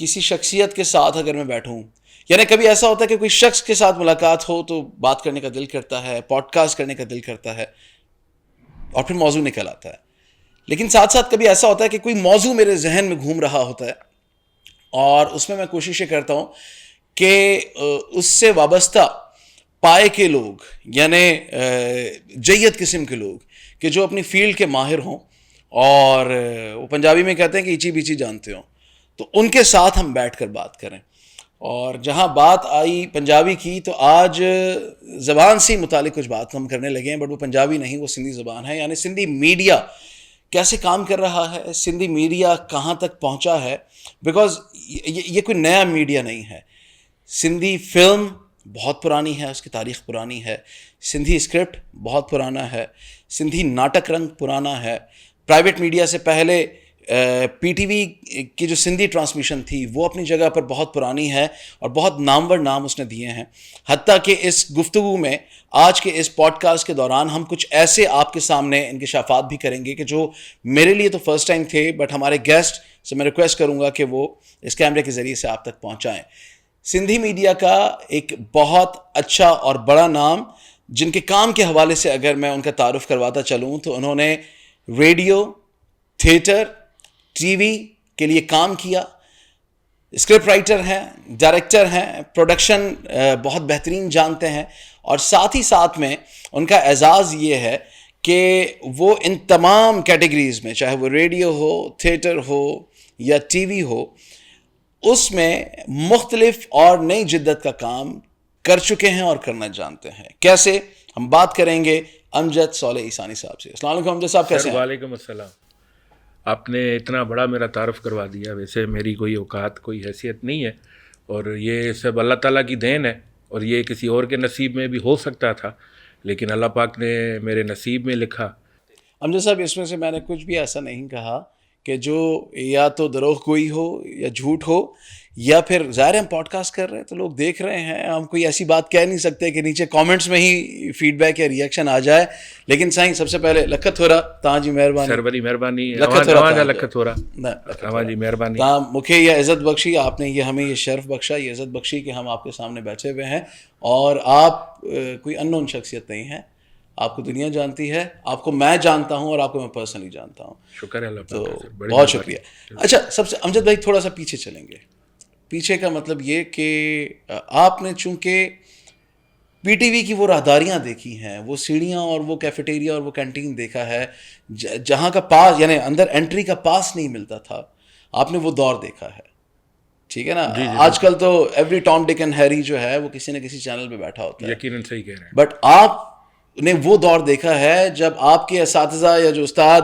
کسی شخصیت کے ساتھ اگر میں بیٹھوں, یعنی کبھی ایسا ہوتا ہے کہ کوئی شخص کے ساتھ ملاقات ہو تو بات کرنے کا دل کرتا ہے, پوڈ کاسٹ کرنے کا دل کرتا ہے, اور پھر موضوع نکل آتا ہے. لیکن ساتھ ساتھ کبھی ایسا ہوتا ہے کہ کوئی موضوع میرے ذہن میں گھوم رہا ہوتا ہے, اور اس میں کوشش کرتا ہوں کہ اس سے وابستہ پائے کے لوگ, یعنی جید قسم کے لوگ کہ جو اپنی فیلڈ کے ماہر ہوں, اور وہ پنجابی میں کہتے ہیں کہ ایچی بیچی جانتے ہوں, تو ان کے ساتھ ہم بیٹھ کر بات کریں. اور جہاں بات آئی پنجابی کی, تو آج زبان سے متعلق کچھ بات ہم کرنے لگے ہیں, بٹ وہ پنجابی نہیں, وہ سندھی زبان ہے. یعنی سندھی میڈیا کیسے کام کر رہا ہے, سندھی میڈیا کہاں تک پہنچا ہے, بیکاز یہ کوئی نیا میڈیا نہیں ہے. سندھی فلم بہت پرانی ہے, اس کی تاریخ پرانی ہے. سندھی اسکرپٹ بہت پرانا ہے. سندھی ناٹک رنگ پرانا ہے. پرائیویٹ میڈیا سے پہلے پی ٹی وی کی جو سندھی ٹرانسمیشن تھی وہ اپنی جگہ پر بہت پرانی ہے, اور بہت نامور نام اس نے دیے ہیں. حتیٰ کہ اس گفتگو میں آج کے اس پوڈ کاسٹ کے دوران ہم کچھ ایسے آپ کے سامنے انکشافات بھی کریں گے کہ جو میرے لیے تو فرسٹ ٹائم تھے, بٹ ہمارے گیسٹ سے میں ریکویسٹ کروں گا کہ وہ اس کیمرے کے ذریعے سے آپ تک پہنچائیں. سندھی میڈیا کا ایک بہت اچھا اور بڑا نام, جن کے کام کے حوالے سے اگر میں ان کا تعارف کرواتا چلوں تو انہوں نے ریڈیو, تھیٹر, ٹی وی کے لیے کام کیا. اسکرپٹ رائٹر ہیں, ڈائریکٹر ہیں, پروڈکشن بہت بہترین جانتے ہیں, اور ساتھ ہی ساتھ میں ان کا اعزاز یہ ہے کہ وہ ان تمام کیٹیگریز میں, چاہے وہ ریڈیو ہو, تھیٹر ہو یا ٹی وی ہو, اس میں مختلف اور نئی جدت کا کام کر چکے ہیں اور کرنا جانتے ہیں. کیسے؟ ہم بات کریں گے امجد صالح عیسانی صاحب سے. السلام علیکم امجد صاحب, کیسے ہیں؟ وعلیکم السلام. آپ نے اتنا بڑا میرا تعارف کروا دیا. ویسے میری کوئی اوقات, کوئی حیثیت نہیں ہے, اور یہ سب اللہ تعالیٰ کی دین ہے, اور یہ کسی اور کے نصیب میں بھی ہو سکتا تھا, لیکن اللہ پاک نے میرے نصیب میں لکھا. امجد صاحب, اس میں سے میں نے کچھ بھی ایسا نہیں کہا کہ جو یا تو دروغ گوئی ہو یا جھوٹ ہو, یا پھر ظاہر ہم پوڈ کاسٹ کر رہے ہیں تو لوگ دیکھ رہے ہیں, ہم کوئی ایسی بات کہہ نہیں سکتے کہ نیچے کامنٹس میں ہی فیڈ بیک یا ریئیکشن آ جائے. لیکن سائیں سب سے پہلے لکھت ہو رہا تاں جی مہربانی, سر بڑی مہربانی, لکھت ہو رہا جی مہربانی, تاں مکھے یہ عزت بخشی, آپ نے یہ ہمیں یہ شرف بخشا, یہ عزت بخشی کہ ہم آپ کے سامنے بیٹھے ہوئے ہیں, اور آپ کوئی اننون شخصیت نہیں ہیں. آپ کو دنیا جانتی ہے, آپ کو میں جانتا ہوں, اور آپ کو میں پرسنلی جانتا ہوں. شکر ہے اللہ تو پاک, بہت شکریہ. اچھا, سب سے امجد بھائی تھوڑا سا پیچھے چلیں گے. پیچھے کا مطلب یہ کہ آپ نے چونکہ پی ٹی وی کی وہ راہداریاں دیکھی ہیں, وہ سیڑھیاں اور وہ کیفیٹیریا اور وہ کینٹین دیکھا ہے, جہاں کا پاس یعنی اندر انٹری کا پاس نہیں ملتا تھا, آپ نے وہ دور دیکھا ہے, ٹھیک ہے نا. آج کل تو ایوری ٹام ڈک اینڈ ہیری جو ہے وہ کسی نہ کسی چینل پہ بیٹھا ہوتا ہے. یقیناً صحیح کہہ رہے ہیں. بٹ آپ نے وہ دور دیکھا ہے جب آپ کے اساتذہ یا جو استاد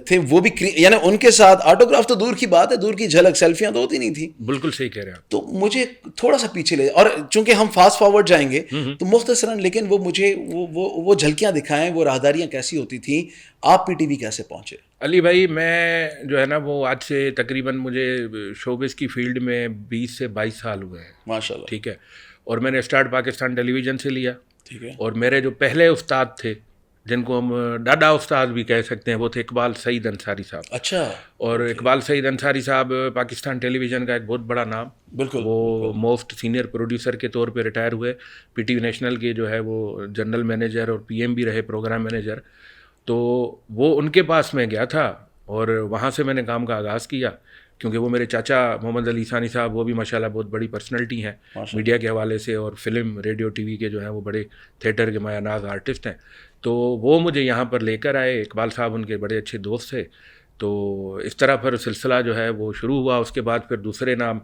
تھے وہ بھی, یعنی ان کے ساتھ آٹوگراف تو دور کی بات ہے, دور کی جھلک, سیلفیاں تو ہوتی نہیں تھی. بالکل صحیح کہہ رہے ہیں آپ. تو مجھے تھوڑا سا پیچھے لے, اور چونکہ ہم فاسٹ فارورڈ جائیں گے تو مختصراً, لیکن وہ مجھے وہ جھلکیاں دکھائیں, وہ راہداریاں کیسی ہوتی تھیں, آپ پی ٹی وی کیسے پہنچے؟ علی بھائی, میں جو ہے نا وہ آج سے تقریباً مجھے شوبز کی فیلڈ میں 20 سے 22 سال ہوئے ہیں. ماشاء اللہ. ٹھیک ہے. اور میں نے اسٹارٹ پاکستان ٹیلی ویژن سے لیا. ٹھیک ہے. اور میرے جو پہلے استاد تھے, جن کو ہم ڈاڈا استاد بھی کہہ سکتے ہیں, وہ تھے اقبال سعید انصاری صاحب. اچھا. اور اقبال سعید انصاری صاحب پاکستان ٹیلی ویژن کا ایک بہت بڑا نام. بالکل. وہ موسٹ سینئر پروڈیوسر کے طور پہ ریٹائر ہوئے. پی ٹی وی نیشنل کے جو ہے وہ جنرل مینیجر اور پی ایم بھی رہے, پروگرام مینیجر. تو وہ ان کے پاس میں گیا تھا, اور وہاں سے میں نے کام کا آغاز کیا, کیونکہ وہ میرے چاچا محمد علی عیسانی صاحب, وہ بھی ماشاءاللہ بہت بڑی پرسنالٹی ہیں میڈیا کے حوالے سے, اور فلم, ریڈیو, ٹی وی کے جو ہیں وہ بڑے تھیٹر کے مایہ ناز آرٹسٹ ہیں. تو وہ مجھے یہاں پر لے کر آئے. اقبال صاحب ان کے بڑے اچھے دوست تھے. تو اس طرح پھر سلسلہ جو ہے وہ شروع ہوا. اس کے بعد پھر دوسرے نام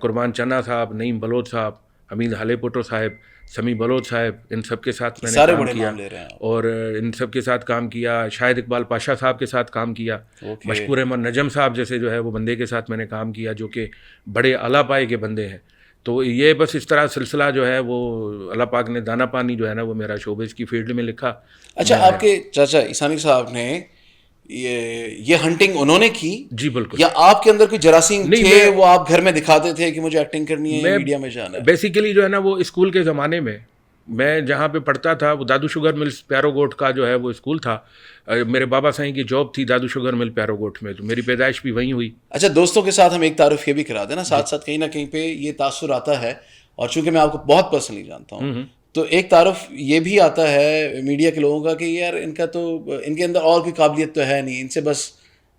قربان چنا صاحب, نعیم بلوچ صاحب, حمید حلے پٹو صاحب, سمیع بلوچ صاحب, ان سب کے ساتھ میں نے کام کیا, اور ان سب کے ساتھ کام کیا. شاہد اقبال پاشا صاحب کے ساتھ کام کیا. مشکور احمد نجم صاحب جیسے جو ہے وہ بندے کے ساتھ میں نے کام کیا, جو کہ بڑے اعلیٰ پائے کے بندے ہیں. تو یہ بس اس طرح سلسلہ جو ہے وہ اللہ پاک نے دانا پانی جو ہے نا وہ میرا شوبز کی فیلڈ میں لکھا. اچھا, آپ کے چاچا عیسانی صاحب نے یہ ہنٹنگ انہوں نے کی؟ جی بالکل. یا آپ کے اندر کوئی جراثیم تھے, وہ آپ گھر میں دکھاتے تھے کہ مجھے ایکٹنگ کرنی ہے, میڈیا میں جانا ہے؟ بیسیکلی جو ہے نا وہ اسکول کے زمانے میں میں جہاں پہ پڑھتا تھا وہ دادو شوگر ملز پیارو گوٹ کا جو ہے وہ اسکول تھا. میرے بابا سائیں کی جاب تھی دادو شوگر مل پیارو گوٹ میں, تو میری پیدائش بھی وہیں ہوئی. اچھا دوستوں کے ساتھ ہم ایک تعارف یہ بھی کرا دیں نا ساتھ ساتھ, کہیں نہ کہیں پہ یہ تاثر آتا ہے, اور چونکہ میں آپ کو بہت پرسنلی جانتا ہوں تو ایک تعارف یہ بھی آتا ہے میڈیا کے لوگوں کا کہ یار ان کا تو ان کے اندر اور کوئی قابلیت تو ہے نہیں, ان سے بس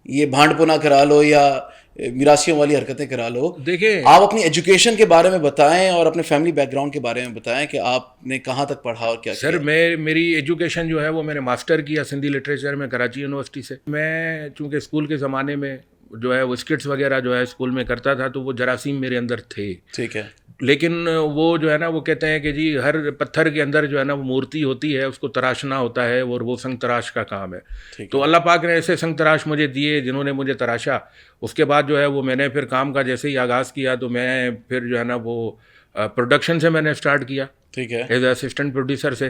یہ بھانڈ پونا کرا لو یا میراثیوں والی حرکتیں کرا لو. دیکھیں آپ اپنی ایجوکیشن کے بارے میں بتائیں اور اپنے فیملی بیک گراؤنڈ کے بارے میں بتائیں کہ آپ نے کہاں تک پڑھا اور کیا. سر میری ایجوکیشن جو ہے وہ میں نے ماسٹر کیا سندھی لٹریچر میں کراچی یونیورسٹی سے. میں چونکہ اسکول کے زمانے میں جو ہے وہ اسکٹس وغیرہ جو ہے اسکول میں کرتا تھا تو وہ جراثیم میرے اندر تھے. ٹھیک ہے. لیکن وہ جو ہے نا وہ کہتے ہیں کہ جی ہر پتھر کے اندر جو ہے نا وہ مورتی ہوتی ہے, اس کو تراشنا ہوتا ہے اور وہ سنگ تراش کا کام ہے. تو اللہ پاک نے ایسے سنگ تراش مجھے دیے جنہوں نے مجھے تراشا. اس کے بعد جو ہے وہ میں نے پھر کام کا جیسے ہی آغاز کیا تو میں پھر جو ہے نا وہ پروڈکشن سے میں نے اسٹارٹ کیا. ٹھیک ہے. ایز اے اسسٹنٹ پروڈیوسر سے,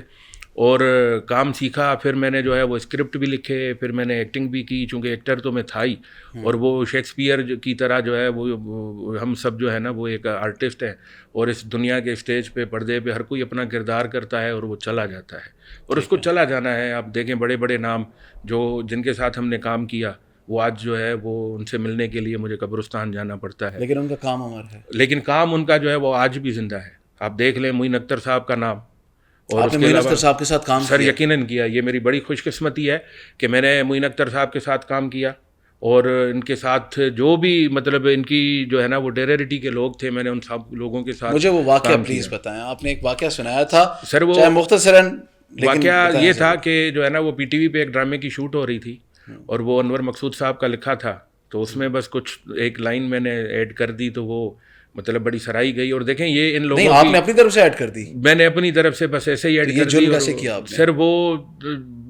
اور کام سیکھا. پھر میں نے جو ہے وہ اسکرپٹ بھی لکھے, پھر میں نے ایکٹنگ بھی کی چونکہ ایکٹر تو میں تھا ہی, اور وہ شیکسپیئر کی طرح جو ہے وہ ہم سب جو ہے نا وہ ایک آرٹسٹ ہیں, اور اس دنیا کے اسٹیج پہ پردے پہ ہر کوئی اپنا کردار کرتا ہے اور وہ چلا جاتا ہے, اور اس کو چلا جانا ہے. آپ دیکھیں بڑے بڑے نام جو جن کے ساتھ ہم نے کام کیا وہ آج جو ہے وہ ان سے ملنے کے لیے مجھے قبرستان جانا پڑتا ہے, لیکن ان کا کام امر ہے. لیکن کام ان کا جو ہے وہ آج بھی زندہ ہے. آپ دیکھ لیں معین اختر صاحب کا نام, اور آپ نے معین اختر صاحب کے ساتھ کام سر یقیناً کیا. یہ میری بڑی خوش قسمتی ہے کہ میں نے معین اختر صاحب کے ساتھ کام کیا, اور ان کے ساتھ جو بھی مطلب ان کی جو ہے نا وہ ٹیرریٹی کے لوگ تھے میں نے ان سب لوگوں کے ساتھ. مجھے وہ واقعہ پلیز بتائیں. آپ نے ایک واقعہ سنایا تھا سر, وہ چاہے مختصراً. واقعہ یہ تھا کہ جو ہے نا وہ پی ٹی وی پہ ایک ڈرامے کی شوٹ ہو رہی تھی, اور وہ انور مقصود صاحب کا لکھا تھا, تو اس میں بس کچھ ایک لائن میں نے ایڈ کر دی تو وہ مطلب بڑی سرائی گئی. اور دیکھیں یہ ان لوگوں آپ نے اپنی طرف سے ایڈ کر دی. میں نے اپنی طرف سے بس ایسے ہی ایڈ کر دی. کیسے کیا آپ نے؟ سر وہ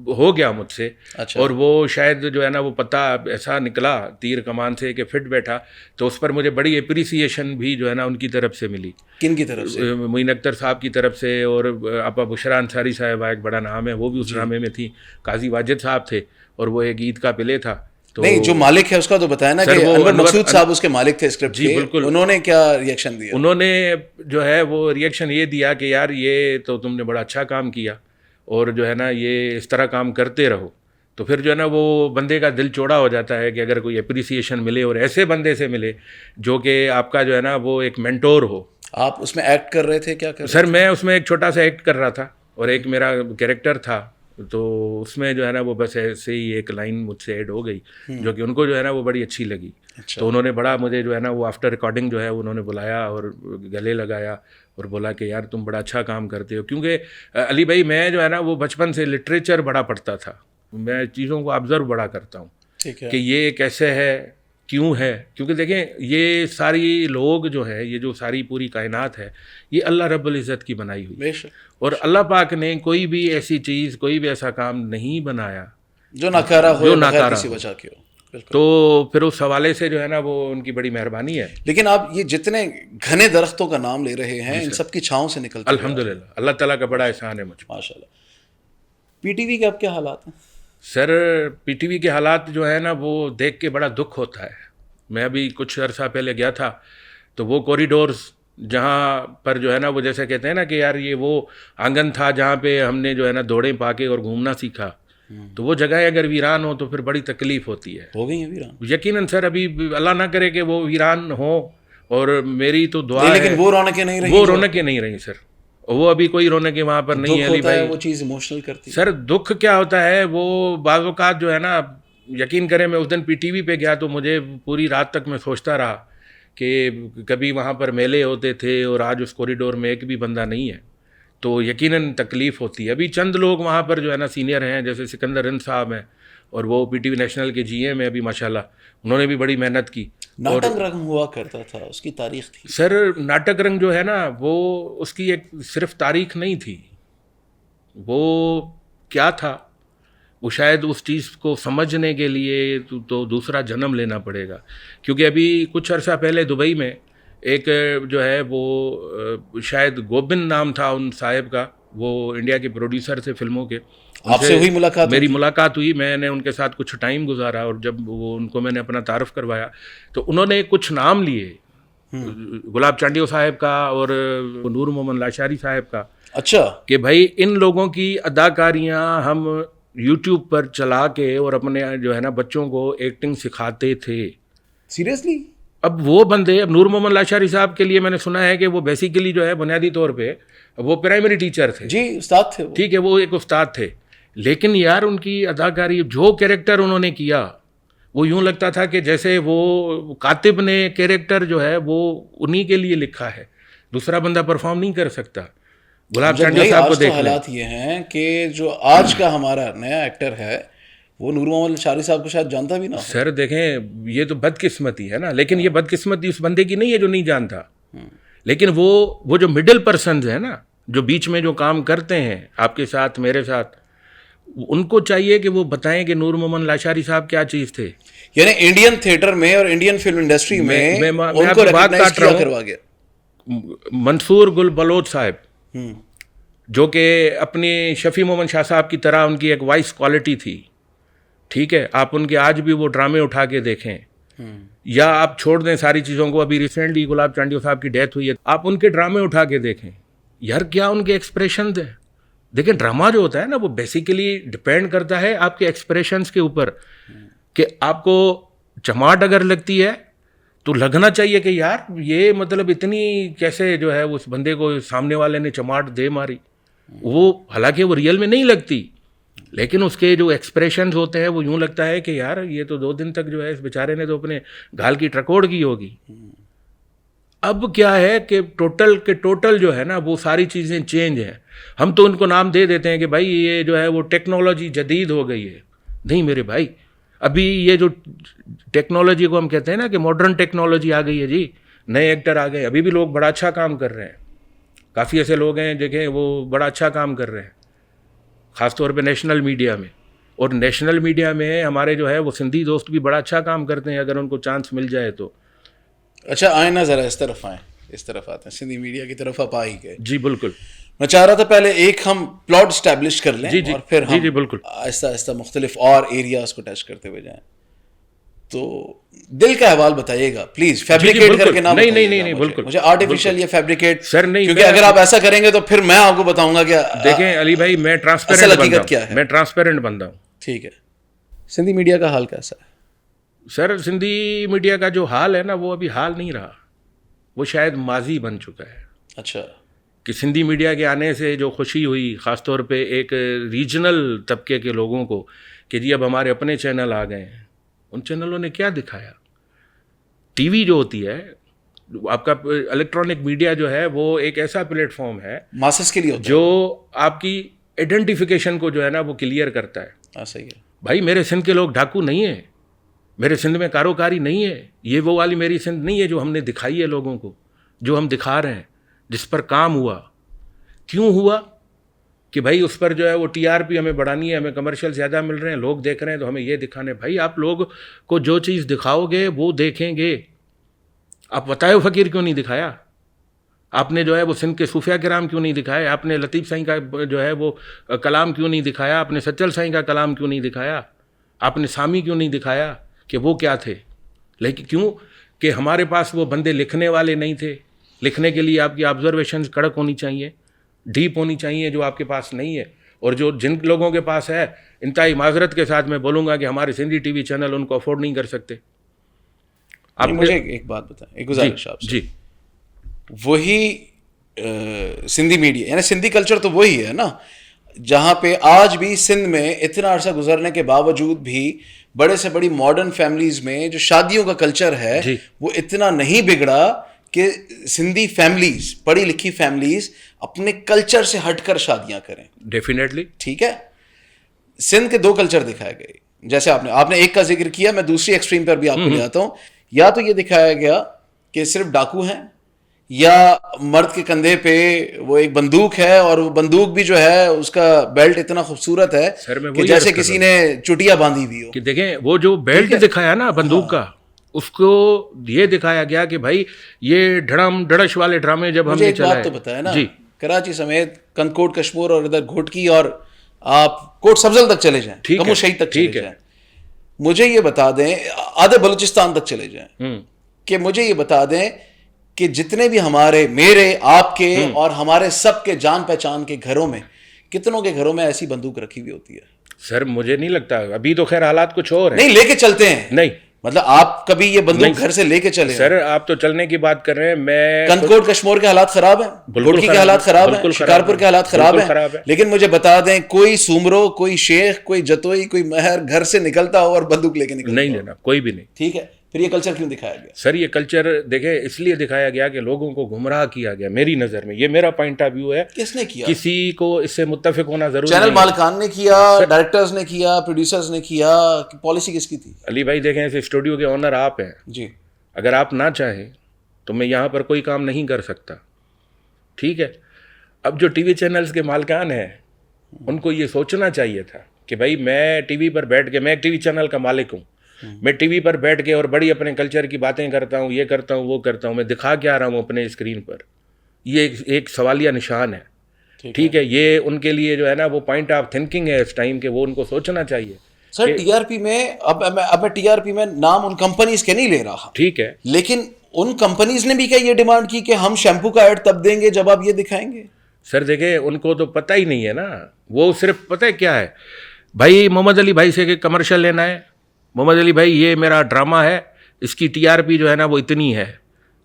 ہو گیا مجھ سے, اور وہ شاید جو ہے نا وہ پتہ ایسا نکلا تیر کمان سے کہ فٹ بیٹھا, تو اس پر مجھے بڑی اپریسیشن بھی جو ہے نا ان کی طرف سے ملی. کن کی طرف سے؟ معین اختر صاحب کی طرف سے, اور آپا بشرا انصاری صاحبہ ایک بڑا نام ہے, وہ بھی اس ڈرامے میں تھی. قاضی واجد صاحب تھے, اور وہ ایک عید کا پلے تھا. نہیں جو مالک ہے اس کا تو بتایا نا کہ انور مقصود صاحب اس کے مالک تھے اسکرپٹ کے. جی بالکل. انہوں نے کیا ری ایکشن دیا؟ انہوں نے جو ہے وہ ری ایکشن یہ دیا کہ یار یہ تو تم نے بڑا اچھا کام کیا, اور جو ہے نا یہ اس طرح کام کرتے رہو. تو پھر جو ہے نا وہ بندے کا دل چوڑا ہو جاتا ہے کہ اگر کوئی اپریسیشن ملے اور ایسے بندے سے ملے جو کہ آپ کا جو ہے نا وہ ایک مینٹور ہو. آپ اس میں ایکٹ کر رہے تھے کیا کر رہے؟ سر میں اس میں ایک چھوٹا سا ایکٹ کر رہا تھا, اور ایک میرا کیریکٹر تھا, تو اس میں جو ہے نا وہ بس ایسے ہی ایک لائن مجھ سے ایڈ ہو گئی جو کہ ان کو جو ہے نا وہ بڑی اچھی لگی. تو انہوں نے بڑا مجھے جو ہے نا وہ آفٹر ریکارڈنگ جو ہے انہوں نے بلایا اور گلے لگایا اور بولا کہ یار تم بڑا اچھا کام کرتے ہو. کیونکہ علی بھائی میں جو ہے نا وہ بچپن سے لٹریچر بڑا پڑھتا تھا, میں چیزوں کو آبزرو بڑا کرتا ہوں کہ یہ کیسے ہے کیوں ہے. کیونکہ دیکھیں یہ ساری لوگ جو ہے یہ جو ساری پوری کائنات ہے یہ اللہ رب العزت کی بنائی ہوئی, اور اللہ پاک نے کوئی بھی ایسی چیز کوئی بھی ایسا کام نہیں بنایا جو ناکارہ ہو, جو ناکارہ کسی وجہ کی ہو. تو پھر اس حوالے سے جو ہے نا وہ ان کی بڑی مہربانی ہے. لیکن آپ یہ جتنے گھنے درختوں کا نام لے رہے ہیں ان سب کی چھاؤں سے نکلتے الحمدللہ اللہ تعالیٰ کا بڑا احسان ہے مجھ پر. ماشاء اللہ. پی ٹی وی کے اب کیا حالات ہیں؟ سر پی ٹی وی کے حالات جو ہے نا وہ دیکھ کے بڑا دکھ ہوتا ہے. میں ابھی کچھ عرصہ پہلے گیا تھا تو وہ کوریڈورز جہاں پر جو ہے نا وہ جیسے کہتے ہیں نا کہ یار یہ وہ آنگن تھا جہاں پہ ہم نے جو ہے نا دوڑیں پا کے اور گھومنا سیکھا, تو وہ جگہیں اگر ویران ہو تو پھر بڑی تکلیف ہوتی ہے. ہو گئی ہیں ویران یقیناً سر, ابھی اللہ نہ کرے کہ وہ ویران ہو, اور میری تو دعا ہے. لیکن وہ رونقیں نہیں رہی, وہ رونقیں نہیں رہی سر, وہ ابھی کوئی رونقیں وہاں پر نہیں ہے. علی بھائی وہ چیز ایموشنل کرتی ہے سر. دکھ کیا ہوتا ہے وہ بعض اوقات جو ہے نا, یقین کریں میں اس دن پی ٹی وی پہ گیا تو مجھے پوری رات تک میں سوچتا رہا کہ کبھی وہاں پر میلے ہوتے تھے اور آج اس کوریڈور میں ایک بھی بندہ نہیں ہے, تو یقیناً تکلیف ہوتی ہے. ابھی چند لوگ وہاں پر جو ہے نا سینئر ہیں, جیسے سکندر ہند صاحب ہیں, اور وہ پی ٹی وی نیشنل کے جی اے میں ابھی ماشاء اللہ انہوں نے بھی بڑی محنت کی. ناٹک رنگ ہوا کرتا تھا, اس کی تاریخ تھی سر. ناٹک رنگ جو ہے نا وہ اس کی ایک صرف تاریخ نہیں تھی, وہ کیا تھا وہ شاید اس چیز کو سمجھنے کے لیے تو دوسرا جنم لینا پڑے گا. کیونکہ ابھی کچھ عرصہ پہلے دبئی میں ایک جو ہے وہ شاید گوبند نام تھا ان صاحب کا, وہ انڈیا کے پروڈیوسر تھے فلموں کے. آپ سے ہوئی ملاقات؟ میری ملاقات ہوئی, میں نے ان کے ساتھ کچھ ٹائم گزارا, اور جب وہ ان کو میں نے اپنا تعارف کروایا تو انہوں نے کچھ نام لیے, گلاب چانڈیو صاحب کا اور نور محمد لاشاری صاحب کا. اچھا کہ بھائی ان لوگوں کی اداکاریاں ہم یوٹیوب پر چلا کے اور اپنے جو ہے نا بچوں کو ایکٹنگ سکھاتے تھے. سیریسلی؟ اب وہ بندے، اب نور محمد لاشاری صاحب کے لیے میں نے سنا ہے کہ وہ بیسیکلی جو ہے بنیادی طور پہ وہ پرائمری ٹیچر تھے. جی استاد تھے وہ. ٹھیک ہے، وہ ایک استاد تھے، لیکن یار ان کی اداکاری، جو کیریکٹر انہوں نے کیا وہ یوں لگتا تھا کہ جیسے وہ کاتب نے کیریکٹر جو ہے وہ انہی کے لیے لکھا ہے، دوسرا بندہ پرفارم نہیں کر سکتا. گلاب چانڈیو صاحب کو دیکھ لیں. حالات یہ ہیں کہ جو آج کا ہمارا نیا ایکٹر ہے وہ نور محمد لاشاری صاحب کو شاید جانتا بھی نہ ہو. سر دیکھیں، یہ تو بدقسمتی ہے نا، لیکن یہ بدقسمتی اس بندے کی نہیں ہے جو نہیں جانتا، لیکن وہ جو مڈل پرسنز ہیں نا، جو بیچ میں جو کام کرتے ہیں آپ کے ساتھ میرے ساتھ، ان کو چاہیے کہ وہ بتائیں کہ نور محمد لاشاری صاحب کیا چیز تھے. یعنی انڈین تھیٹر میں اور انڈین فلم انڈسٹری میں ان کو ریکگنائز کیا کروا گیا. منصور گل بلوچ صاحب، جو کہ اپنی شفیع محمد شاہ صاحب کی طرح ان کی ایک وائس کوالٹی تھی، ٹھیک ہے، آپ ان کے آج بھی وہ ڈرامے اٹھا کے دیکھیں، یا آپ چھوڑ دیں ساری چیزوں کو، ابھی ریسنٹلی گلاب چانڈیو صاحب کی ڈیتھ ہوئی ہے، آپ ان کے ڈرامے اٹھا کے دیکھیں یار، کیا ان کے ایکسپریشنز ہیں. دیکھیں ڈرامہ جو ہوتا ہے نا وہ بیسیکلی ڈپینڈ کرتا ہے آپ کے ایکسپریشنز کے اوپر، کہ آپ کو چماٹ اگر لگتی ہے تو لگنا چاہیے کہ یار یہ مطلب اتنی کیسے جو ہے اس بندے کو سامنے والے نے چماٹ دے ماری. وہ حالانکہ وہ ریئل میں نہیں لگتی، لیکن اس کے جو ایکسپریشنز ہوتے ہیں وہ یوں لگتا ہے کہ یار یہ تو 2 دن تک جو ہے اس بیچارے نے تو اپنے گھال کی ٹرکوڑ کی ہوگی. اب کیا ہے کہ ٹوٹل جو ہے نا وہ ساری چیزیں چینج ہیں. ہم تو ان کو نام دے دیتے ہیں کہ بھائی یہ جو ہے وہ ٹیکنالوجی جدید ہو گئی ہے. نہیں میرے بھائی، ابھی یہ جو ٹیکنالوجی کو ہم کہتے ہیں نا کہ ماڈرن ٹیکنالوجی آ گئی ہے جی، نئے ایکٹر آ گئے، ابھی بھی لوگ بڑا اچھا کام کر رہے ہیں. کافی ایسے لوگ ہیں دیکھیں وہ بڑا اچھا کام کر رہے ہیں، خاص طور پہ نیشنل میڈیا میں. اور نیشنل میڈیا میں ہمارے جو ہے وہ سندھی دوست بھی بڑا اچھا کام کرتے ہیں اگر ان کو چانس مل جائے تو. اچھا آئیں نا ذرا اس طرف آئیں، اس طرف آتے ہیں، سندھی میڈیا کی طرف آپ آ ہی گئے. جی بالکل. میں چاہ رہا تھا پہلے ایک ہم پلاٹ اسٹیبلش کر لیں اور پھر ہم بالکل آہستہ آہستہ مختلف اور ایریاز کو ٹچ کرتے ہوئے جائیں. تو دل کا احوال بتائیے گا پلیز، فیبریکیٹ کر کے نہ بتائیے گا. نہیں بالکل مجھے آرٹیفیشل یا فیبریکیٹ سر نہیں، کیونکہ اگر آپ ایسا کریں گے تو پھر میں آپ کو بتاؤں گا کہ دیکھیں علی بھائی میں ٹرانسپیرنٹ بندہ ہوں، میں ٹرانسپیرنٹ بندہ ہوں. ٹھیک ہے. سندھی میڈیا کا حال کیسا ہے؟ سر سندھی میڈیا کا جو حال ہے نا وہ ابھی حال نہیں رہا، وہ شاید ماضی بن چکا ہے. اچھا. کہ سندھی میڈیا کے آنے سے جو خوشی ہوئی خاص طور پہ ایک ریجنل طبقے کے لوگوں کو کہ جی اب ہمارے اپنے چینل آ گئے ہیں، ان چینلوں نے کیا دکھایا؟ ٹی وی جو ہوتی ہے آپ کا الیکٹرانک میڈیا جو ہے وہ ایک ایسا پلیٹ فارم ہے ماسس کے لیے جو آپ کی آئیڈینٹیفیکیشن کو جو ہے نا وہ کلیئر کرتا ہے. صحیح ہے بھائی میرے سندھ کے لوگ ڈاکو نہیں ہیں، میرے سندھ میں کاروکاری نہیں ہے، یہ وہ والی میری سندھ نہیں ہے جو ہم نے دکھائی ہے لوگوں کو، جو ہم دکھا رہے ہیں، جس پر کام ہوا. کیوں ہوا؟ کہ بھائی اس پر جو ہے وہ ٹی آر پی ہمیں بڑھانی ہے، ہمیں کمرشل زیادہ مل رہے ہیں، لوگ دیکھ رہے ہیں تو ہمیں یہ دکھانے. بھائی آپ لوگ کو جو چیز دکھاؤ گے وہ دیکھیں گے. آپ وطائے فقیر کیوں نہیں دکھایا؟ آپ نے جو ہے وہ سندھ کے صوفیہ کرام کیوں نہیں دکھائے؟ آپ نے لطیف سائیں کا جو ہے وہ کلام کیوں نہیں دکھایا؟ آپ نے سچل سائیں کا کلام کیوں نہیں دکھایا؟ آپ نے سامی کیوں نہیں دکھایا کہ وہ کیا تھے؟ لیکن کیوں کہ ہمارے پاس وہ بندے لکھنے والے نہیں تھے. لکھنے کے لیے آپ کی آبزرویشنز کڑک ہونی چاہیے، ڈیپ ہونی چاہیے، جو آپ کے پاس نہیں ہے. اور جو جن لوگوں کے پاس ہے، انتہائی معذرت کے ساتھ میں بولوں گا کہ ہمارے سندھی ٹی وی چینل ان کو افورڈ نہیں کر سکتے. آپ مجھے ایک بات بتائیں، ایک گزارش آپ سے. جی وہی سندھی میڈیا یعنی سندھی کلچر تو وہی ہے نا جہاں پہ آج بھی سندھ میں اتنا عرصہ گزرنے کے باوجود بھی بڑے سے بڑی ماڈرن فیملیز میں جو شادیوں کا کلچر ہے وہ اتنا نہیں بگڑا کہ سندھی فیملیز، پڑھی لکھی فیملیز اپنے کلچر سے ہٹ کر شادیاں کریں. ڈیفینیٹلی ٹھیک ہے. سندھ کے 2 کلچر دکھائے گئے، جیسے آپ نے ایک کا ذکر کیا، میں دوسری ایکسٹریم پر بھی آپ کو لے آتا ہوں. یا تو یہ دکھایا گیا کہ صرف ڈاکو ہیں، یا مرد کے کندھے پہ وہ ایک بندوق ہے اور وہ بندوق بھی جو ہے اس کا بیلٹ اتنا خوبصورت ہے کہ جیسے کسی نے چٹیا باندھی ہوئی ہو. کہ دیکھیں وہ جو بیلٹ دکھایا نا بندوق کا، اس کو یہ دکھایا گیا کہ بھائی یہ ڈھڑم ڈھڑش والے ڈرامے جب ہم نے چلائے. بات تو بتایا نا، کراچی سمیت کندکوٹ کشمور اور ادھر گھوٹکی اور آپ کوٹ سبزل تک چلے جائیں، کمو شہید تک چلے جائیں، مجھے یہ بتا دیں، آدھے بلوچستان تک چلے جائیں، کہ مجھے یہ بتا دیں کہ جتنے بھی ہمارے میرے آپ کے اور ہمارے سب کے جان پہچان کے گھروں میں کتنوں کے گھروں میں ایسی بندوق رکھی ہوئی ہوتی ہے؟ سر مجھے نہیں لگتا, ابھی تو خیر حالات کچھ اور ہیں. نہیں لے کے چلتے ہیں, نہیں مطلب آپ کبھی یہ بندوق گھر سے لے کے چلے؟ سر آپ تو چلنے کی بات کر رہے ہیں, میں کنکوٹ کشمور کے حالات خراب ہیں, گھوڑکی کے حالات خراب ہیں, شکارپور کے حالات خراب ہیں, لیکن مجھے بتا دیں کوئی سومرو, کوئی شیخ, کوئی جتوئی, کوئی مہر گھر سے نکلتا ہو اور بندوق لے کے نکلتا نہیں لینا, کوئی بھی نہیں. ٹھیک ہے, پھر یہ کلچر کیوں دکھایا گیا؟ سر یہ کلچر دیکھیں اس لیے دکھایا گیا کہ لوگوں کو گمراہ کیا گیا, میری نظر میں, یہ میرا پوائنٹ آف ویو ہے. کس نے کیا؟ کسی کو اس سے متفق ہونا ضروری چینل مالکان نے کیا, ڈائریکٹرز نے کیا, پروڈیوسرز نے کیا, پالیسی کس کی تھی؟ علی بھائی دیکھیں اس اسٹوڈیو کے آنر آپ ہیں جی, اگر آپ نہ چاہیں تو میں یہاں پر کوئی کام نہیں کر سکتا. ٹھیک ہے, اب جو ٹی وی چینلز کے مالکان ہیں ان کو یہ سوچنا چاہیے تھا کہ بھائی میں ٹی وی پر بیٹھ کے, میں ایک ٹی وی چینل کا مالک ہوں, میں ٹی وی پر بیٹھ کے اور بڑی اپنے کلچر کی باتیں کرتا ہوں, یہ کرتا ہوں, وہ کرتا ہوں, میں دکھا کے آ رہا ہوں اپنے اسکرین پر, یہ ایک سوالیہ نشان ہے. ٹھیک ہے, یہ ان کے لیے جو ہے نا وہ پوائنٹ آف تھنکنگ ہے اس ٹائم کہ وہ ان کو سوچنا چاہیے. سر ٹی آر پی میں اب میں ٹی آر پی میں نام ان کمپنیز کے نہیں لے رہا, ٹھیک ہے, لیکن ان کمپنیز نے بھی کیا یہ ڈیمانڈ کی کہ ہم شیمپو کا ایڈ تب دیں گے جب آپ یہ دکھائیں گے؟ سر دیکھیں ان کو تو پتہ ہی نہیں ہے نا, وہ صرف پتہ ہے کیا ہے بھائی, محمد علی بھائی سے کہ کمرشل لینا ہے, محمد علی بھائی یہ میرا ڈرامہ ہے, اس کی ٹی آر پی جو ہے نا وہ اتنی ہے,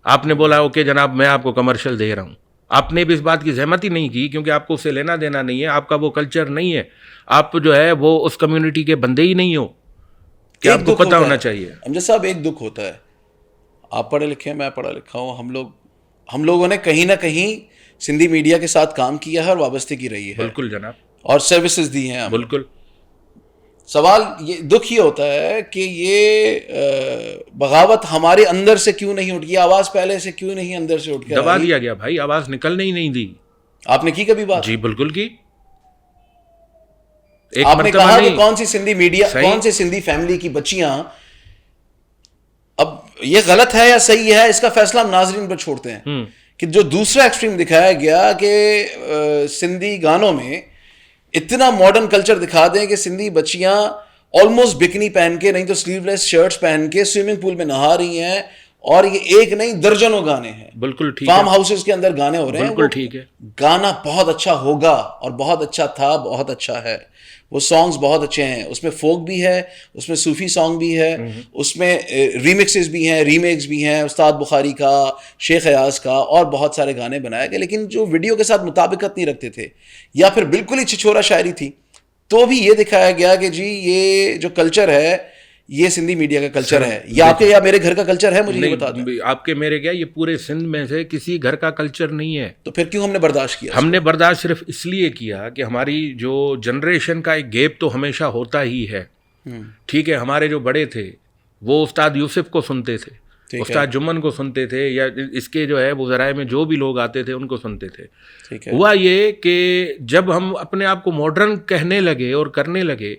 آپ نے بولا اوکے جناب میں آپ کو کمرشل دے رہا ہوں. آپ نے بھی اس بات کی زحمت ہی نہیں کی کیونکہ آپ کو اس سے لینا دینا نہیں ہے, آپ کا وہ کلچر نہیں ہے, آپ جو ہے وہ اس کمیونٹی کے بندے ہی نہیں ہو کہ آپ کو پتہ ہونا چاہیے. امجد صاحب ایک دکھ ہوتا ہے, آپ پڑھے لکھے ہیں, میں پڑھا لکھا ہوں, ہم لوگوں نے کہیں نہ کہیں سندھی میڈیا کے ساتھ کام کیا ہے اور وابستگی رہی ہے. بالکل جناب, اور سروسز دی ہیں. بالکل. سوال یہ دکھ یہ ہوتا ہے کہ یہ بغاوت ہمارے اندر سے کیوں نہیں اٹھ گئی, آواز پہلے سے کیوں نہیں اندر سے اٹھ گیا, دبا دیا گیا بھائی, آواز نکلنے ہی نہیں دی. آپ نے کی کبھی بات؟ جی بالکل کی. آپ نے کہا کہ کون سی سندھی میڈیا, کون سی سندھی فیملی کی بچیاں, اب یہ غلط ہے یا صحیح ہے اس کا فیصلہ ہم ناظرین پر چھوڑتے ہیں, کہ جو دوسرا ایکسٹریم دکھایا گیا کہ سندھی گانوں میں اتنا ماڈرن کلچر دکھا دیں کہ سندھی بچیاں آلموسٹ بکنی پہن کے, نہیں تو سلیو لیس شرٹس پہن کے سوئمنگ پول میں نہا رہی ہیں, اور یہ ایک نہیں درجنوں گانے ہیں. بالکل ٹھیک, فارم ہاؤسز کے اندر گانے ہو رہے ہیں. بالکل ٹھیک ہے, گانا بہت اچھا ہوگا اور بہت اچھا تھا, بہت اچھا ہے, وہ سانگز بہت اچھے ہیں, اس میں فوک بھی ہے, اس میں صوفی سانگ بھی ہے, اس میں ریمکسز بھی ہیں, ریمیکس بھی ہیں, استاد بخاری کا, شیخ ایاز کا, اور بہت سارے گانے بنائے گئے, لیکن جو ویڈیو کے ساتھ مطابقت نہیں رکھتے تھے یا پھر بالکل ہی چھچورا شاعری تھی, تو بھی یہ دکھایا گیا کہ جی یہ جو کلچر ہے یہ سندھی میڈیا کا کلچر ہے, یا آپ کے یا میرے گھر کا کلچر ہے, مجھے یہ بتا دیں. آپ کے میرے کیا, یہ پورے سندھ میں سے کسی گھر کا کلچر نہیں ہے. تو پھر کیوں ہم نے برداشت کیا؟ ہم نے برداشت صرف اس لیے کیا کہ ہماری جو جنریشن کا ایک گیپ تو ہمیشہ ہوتا ہی ہے. ٹھیک ہے, ہمارے جو بڑے تھے وہ استاد یوسف کو سنتے تھے, استاد جمن کو سنتے تھے, یا اس کے جو ہے وہ ذرائع میں جو بھی لوگ آتے تھے ان کو سنتے تھے. ہوا یہ کہ جب ہم اپنے آپ کو ماڈرن کہنے لگے اور کرنے لگے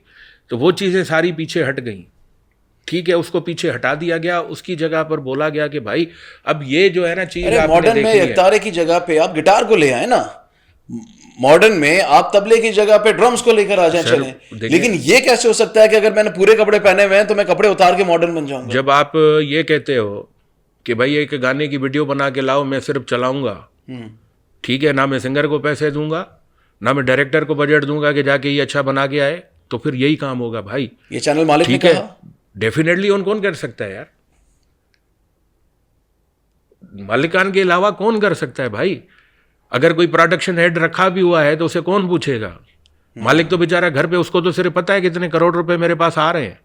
تو وہ چیزیں ساری پیچھے ہٹ گئیں. ٹھیک ہے, اس کو پیچھے ہٹا دیا گیا, اس کی جگہ پر بولا گیا کہ بھائی اب یہ جو ہے نا چیز ماڈرن میں اکتارے کی جگہ پہ آپ گٹار کو لے آئے نا, ماڈرن میں آپ طبلے کی جگہ پہ ڈرمز کو لے کر آ جائیں چلیں, لیکن یہ کیسے ہو سکتا ہے کہ اگر میں نے پورے کپڑے پہنے ہوئے ہیں تو میں کپڑے اتار کے ماڈرن بن جاؤں گا؟ جب آپ یہ کہتے ہو کہ بھائی ایک گانے کی ویڈیو بنا کے لاؤ, میں صرف چلاؤں گا, ٹھیک ہے, نہ میں سنگر کو پیسے دوں گا, نہ میں ڈائریکٹر کو بجٹ دوں گا کہ جا کے یہ اچھا بنا کے آئے, تو پھر یہی کام ہوگا بھائی. یہ چینل مالک نے کہا ڈیفینیٹلی کون کر سکتا ہے یار, مالکان کے علاوہ کون کر سکتا ہے بھائی. اگر کوئی پروڈکشن ہیڈ رکھا بھی ہوا ہے تو اسے کون پوچھے گا؟ مالک تو بیچارہ گھر پہ, اس کو تو صرف پتہ ہے کتنے کروڑ روپے میرے پاس آ رہے ہیں,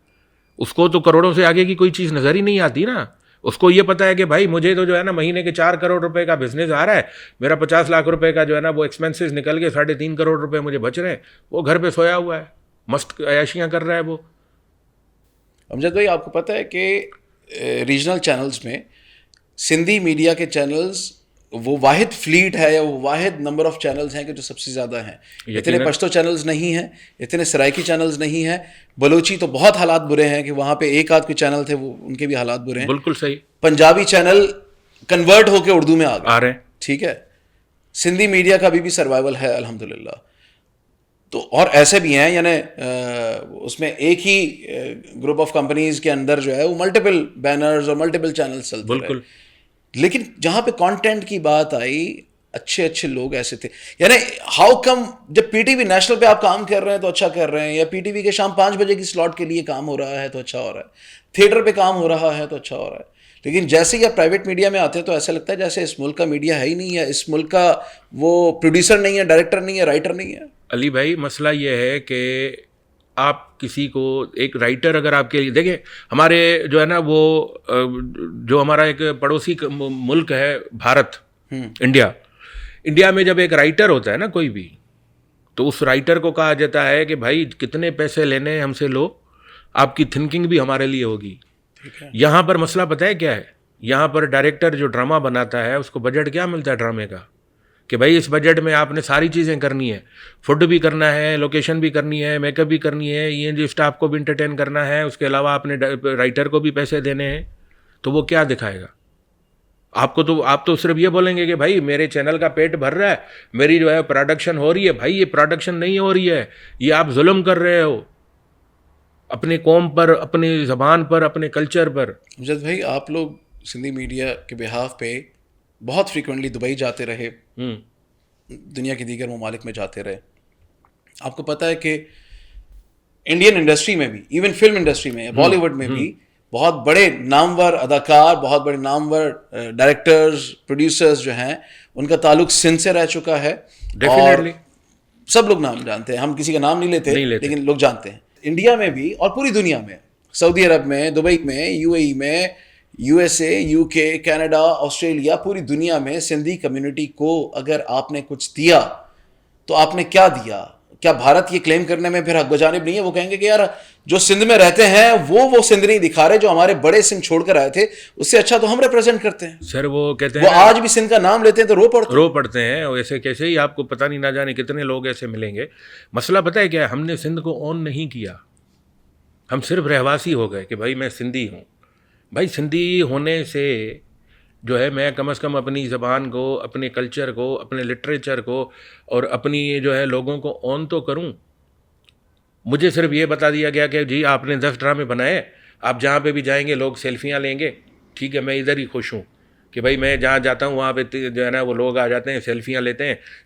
اس کو تو کروڑوں سے آگے کی کوئی چیز نظر ہی نہیں آتی نا. اس کو یہ پتا ہے کہ بھائی مجھے تو جو ہے نا مہینے کے 4 کروڑ روپے کا بزنس آ رہا ہے, میرا 50 لاکھ روپے کا جو ہے نا وہ ایکسپینسز نکل کے 3.5 کروڑ روپے مجھے بچ رہے ہیں, وہ گھر پہ سویا ہوا ہے, مست عیاشیاں کر رہا ہے وہ. امجد بھائی آپ کو پتہ ہے کہ ریجنل چینلز میں سندھی میڈیا کے چینلز وہ واحد فلیٹ ہے یا وہ واحد نمبر آف چینلز ہیں کہ جو سب سے زیادہ ہیں. اتنے پشتو چینلز نہیں ہیں, اتنے سرائکی چینلز نہیں ہیں. بلوچی تو بہت حالات برے ہیں کہ وہاں پہ ایک آدھ کوئی چینل تھے, وہ ان کے بھی حالات برے ہیں. بالکل صحیح. پنجابی چینل کنورٹ ہو کے اردو میں آ رہے ہیں, ٹھیک ہے. سندھی میڈیا کا بھی سروائیول ہے الحمدللہ. تو اور ایسے بھی ہیں, یعنی اس میں ایک ہی گروپ آف کمپنیز کے اندر جو ہے وہ ملٹیپل بینرز اور ملٹیپل چینلز چلتے ہیں. بالکل. لیکن جہاں پہ کانٹینٹ کی بات آئی اچھے اچھے لوگ ایسے تھے. یعنی ہاؤ کم جب پی ٹی وی نیشنل پہ آپ کام کر رہے ہیں تو اچھا کر رہے ہیں, یا پی ٹی وی کے شام 5 بجے کی سلاٹ کے لیے کام ہو رہا ہے تو اچھا ہو رہا ہے, تھیٹر پہ کام ہو رہا ہے تو اچھا ہو رہا ہے, لیکن جیسے ہی آپ پرائیویٹ میڈیا میں آتے ہیں تو ایسا لگتا ہے جیسے اس ملک کا میڈیا ہے ہی نہیں ہے, اس ملک کا وہ پروڈیوسر نہیں ہے, ڈائریکٹر نہیں ہے, رائٹر نہیں ہے. علی بھائی مسئلہ یہ ہے کہ آپ کسی کو ایک رائٹر اگر آپ کے لیے دیکھیں, ہمارے جو ہے نا وہ جو ہمارا ایک پڑوسی ملک ہے بھارت, انڈیا میں جب ایک رائٹر ہوتا ہے نا کوئی بھی, تو اس رائٹر کو کہا جاتا ہے کہ بھائی کتنے پیسے لینے ہم سے لو, آپ کی تھنکنگ بھی ہمارے لیے ہوگی. یہاں پر مسئلہ پتہ ہے کیا ہے, یہاں پر ڈائریکٹر جو ڈرامہ بناتا ہے اس کو بجٹ کیا ملتا ہے ڈرامے کا, کہ بھائی اس بجٹ میں آپ نے ساری چیزیں کرنی ہے, فوڈ بھی کرنا ہے, لوکیشن بھی کرنی ہے, میک اپ بھی کرنی ہے, یہ جو اسٹاف کو بھی انٹرٹین کرنا ہے, اس کے علاوہ آپ نے رائٹر کو بھی پیسے دینے ہیں, تو وہ کیا دکھائے گا آپ کو؟ تو آپ تو صرف یہ بولیں گے کہ بھائی میرے چینل کا پیٹ بھر رہا ہے, میری جو ہے پروڈکشن ہو رہی ہے. بھائی یہ پروڈکشن نہیں ہو رہی ہے, یہ آپ ظلم کر رہے ہو اپنے قوم پر, اپنی زبان پر, اپنے کلچر پر. امجد بھائی آپ لوگ سندھی میڈیا کے بہاف پہ بہت فریکوینٹلی دبئی جاتے رہے, دنیا کے دیگر ممالک میں جاتے رہے. آپ کو پتہ ہے کہ انڈین انڈسٹری میں بھی, ایون فلم انڈسٹری میں, بالی ووڈ میں بھی بہت بڑے نامور اداکار, بہت بڑے نامور ڈائریکٹرز, پروڈیوسرز جو ہیں ان کا تعلق سندھ سے رہ چکا ہے. ڈیفینیٹلی سب لوگ نام جانتے ہیں, ہم کسی کا نام نہیں لیتے لیکن لوگ جانتے ہیں. انڈیا میں بھی اور پوری دنیا میں, سعودی عرب میں, دبئی میں, یو اے ای میں, یو ایس اے, یو کے, کینیڈا, آسٹریلیا, پوری دنیا میں سندھی کمیونٹی کو اگر آپ نے کچھ دیا تو آپ نے کیا دیا؟ کیا بھارت یہ کلیم کرنے میں پھر حق بجانب نہیں ہے؟ وہ کہیں گے کہ یار جو سندھ میں رہتے ہیں وہ سندھ نہیں دکھا رہے, جو ہمارے بڑے سندھ چھوڑ کر آئے تھے اس سے اچھا تو ہم ریپرزینٹ کرتے ہیں. سر وہ کہتے ہیں وہ آج بھی سندھ کا نام لیتے ہیں تو رو پڑتے ہیں. ایسے کیسے ہی آپ کو پتہ نہیں, نہ جانے کتنے لوگ ایسے ملیں گے. مسئلہ پتہ ہے کیا ہے, ہم نے سندھ کو اون نہیں کیا, ہم صرف رہواسی ہو گئے کہ بھائی میں سندھی ہوں. بھائی سندھی ہونے سے جو ہے میں کم از کم اپنی زبان کو, اپنے کلچر کو, اپنے لٹریچر کو اور اپنی جو ہے لوگوں کو اون تو کروں. مجھے صرف یہ بتا دیا گیا کہ جی آپ نے 10 ڈرامے بنائے, آپ جہاں پہ بھی جائیں گے لوگ سیلفیاں لیں گے. ٹھیک ہے, میں ادھر ہی خوش ہوں کہ بھائی میں جہاں جاتا ہوں وہاں پہ جو ہے نا وہ لوگ آ جاتے ہیں, سیلفیاں لیتے ہیں,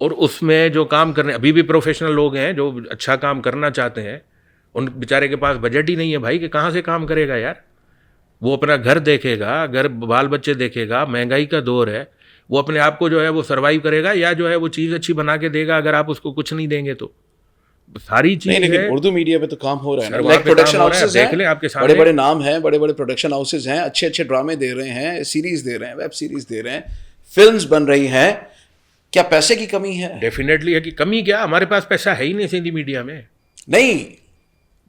اور اس میں جو کام کرنے ابھی بھی پروفیشنل لوگ ہیں جو اچھا کام کرنا چاہتے ہیں, ان بیچارے کے پاس بجٹ ہی نہیں ہے بھائی, کہ کہاں سے کام کرے گا یار. وہ اپنا گھر دیکھے گا, گھر بال بچے دیکھے گا, مہنگائی کا دور ہے, وہ اپنے آپ کو جو ہے وہ سروائیو کرے گا, یا جو ہے وہ چیز اچھی بنا کے دے گا اگر آپ اس کو کچھ نہیں دیں گے تو. ساری چیز نہیں, لیکن اردو میڈیا پہ تو کام ہو رہا ہے, لائک پروڈکشن ہاؤسز دیکھ لیں آپ کے سامنے, بڑے بڑے نام ہیں, بڑے بڑے پروڈکشن ہاؤسز ہیں, اچھے اچھے ڈرامے دے رہے ہیں, سیریز دے رہے ہیں, ویب سیریز دے رہے ہیں, فلمز بن رہی ہیں. کیا پیسے کی کمی ہے؟ ڈیفینیٹلی ہے کہ کمی. کیا ہمارے پاس پیسہ ہے ہی نہیں سندھی میڈیا میں. نہیں,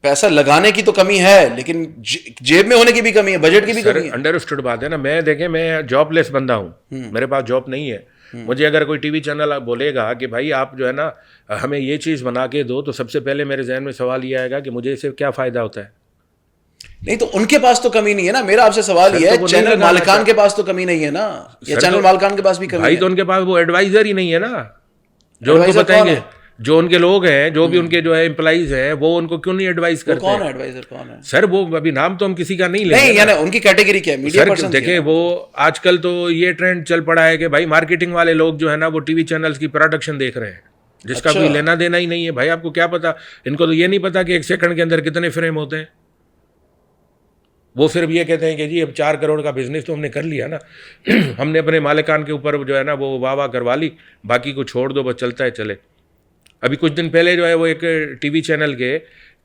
پیسہ لگانے کی تو کمی ہے, لیکن جیب میں ہونے کی بھی کمی ہے, بجٹ کی بھی کمی ہے. انڈرسٹوڈ بات ہے نا. میں دیکھیں میں جاب لیس بندہ ہوں, میرے پاس جاب نہیں ہے. مجھے اگر کوئی ٹی وی چینل بولے گا کہ بھائی آپ جو ہے نا ہمیں یہ چیز بنا کے دو, تو سب سے پہلے میرے ذہن میں سوال یہ آئے گا کہ مجھے اس سے کیا فائدہ ہوتا ہے. نہیں تو ان کے پاس تو کمی نہیں ہے نا. میرا آپ سے سوال یہ ہے, چینل مالکان کے پاس تو کمی نہیں ہے نا, یا چینل مالکان کے پاس بھی کمی ہے؟ بھائی تو ان کے پاس وہ ایڈوائزر ہی نہیں ہے نا جو ان کو بتائیں گے. جو ان کے لوگ ہیں, جو بھی ان کے جو ہے امپلائیز ہیں, وہ ان کو کیوں نہیں ایڈوائز کرتے؟ کون ہے ایڈوائزر, کون ہے سر؟ وہ ابھی نام تو ہم کسی کا نہیں لیں گے. نہیں, یعنی ان کی کیٹیگری کیا ہے؟ Media person. دیکھیں وہ آج کل تو یہ ٹرینڈ چل پڑا ہے کہ بھائی مارکیٹنگ والے لوگ جو ہے نا وہ ٹی وی چینلز کی پروڈکشن دیکھ رہے ہیں, جس کا کوئی لینا دینا ہی نہیں ہے. بھائی آپ کو کیا پتا, ان کو تو یہ نہیں پتا کہ 1 سیکنڈ کے اندر کتنے فریم ہوتے ہیں. وہ صرف یہ کہتے ہیں کہ جی اب 4 کروڑ کا بزنس تو ہم نے کر لیا نا, ہم نے اپنے مالکان کے اوپر جو ہے نا وہ واہ کروا لی, باقی کو چھوڑ دو, بس چلتا ہے چلے. ابھی کچھ دن پہلے جو ہے وہ ایک ٹی وی چینل کے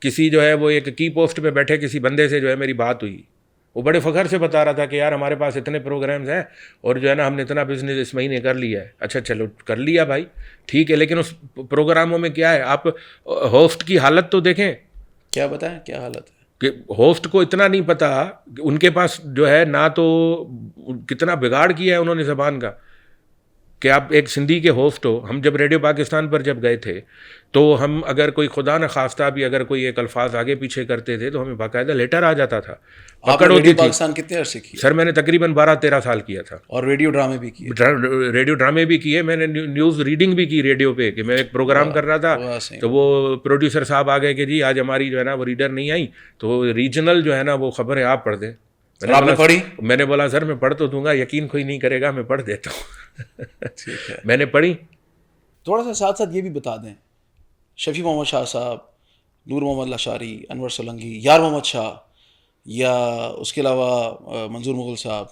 کسی جو ہے وہ ایک کی پوسٹ پہ بیٹھے کسی بندے سے جو ہے میری بات ہوئی. وہ بڑے فخر سے بتا رہا تھا کہ یار ہمارے پاس اتنے پروگرامز ہیں اور جو ہے نا ہم نے اتنا بزنس اس مہینے کر لیا ہے. اچھا چلو کر لیا بھائی, ٹھیک ہے, لیکن اس پروگراموں میں کیا ہے, آپ ہوسٹ کی حالت تو دیکھیں. کیا بتائیں کیا حالت ہے کہ ہوسٹ کو اتنا نہیں پتا کہ ان کے پاس جو ہے نہ تو کتنا بگاڑ کیا ہے انہوں نے زبان کا, کہ آپ ایک سندھی کے ہوسٹ ہو. ہم جب ریڈیو پاکستان پر جب گئے تھے تو ہم اگر کوئی خدا نخواستہ بھی اگر کوئی ایک الفاظ آگے پیچھے کرتے تھے تو ہمیں باقاعدہ لیٹر آ جاتا تھا, پکڑ ہوتی تھی. پاکستان کتنے عرصے کیا؟ سر میں نے تقریباً 12-13 سال کیا تھا. اور ریڈیو ڈرامے بھی کیے؟ ریڈیو ڈرامے بھی کیے, میں نے نیوز ریڈنگ بھی کی ریڈیو پہ, کہ میں ایک پروگرام کر رہا تھا تو وہ پروڈیوسر صاحب آ گئے کہ جی آج ہماری جو ہے نا وہ ریڈر نہیں آئی, تو ریجنل جو ہے نا وہ خبر ہے آپ پڑھ دیں. میں نے بولا سر میں پڑھ تو دوں گا, یقین کوئی نہیں کرے گا, میں پڑھ دیتا ہوں. میں نے پڑھی. تھوڑا سا ساتھ ساتھ یہ بھی بتا دیں, شفیع محمد شاہ صاحب, نور محمد لاشاری, انور سولنگی, یار محمد شاہ, یا اس کے علاوہ منظور مغل صاحب,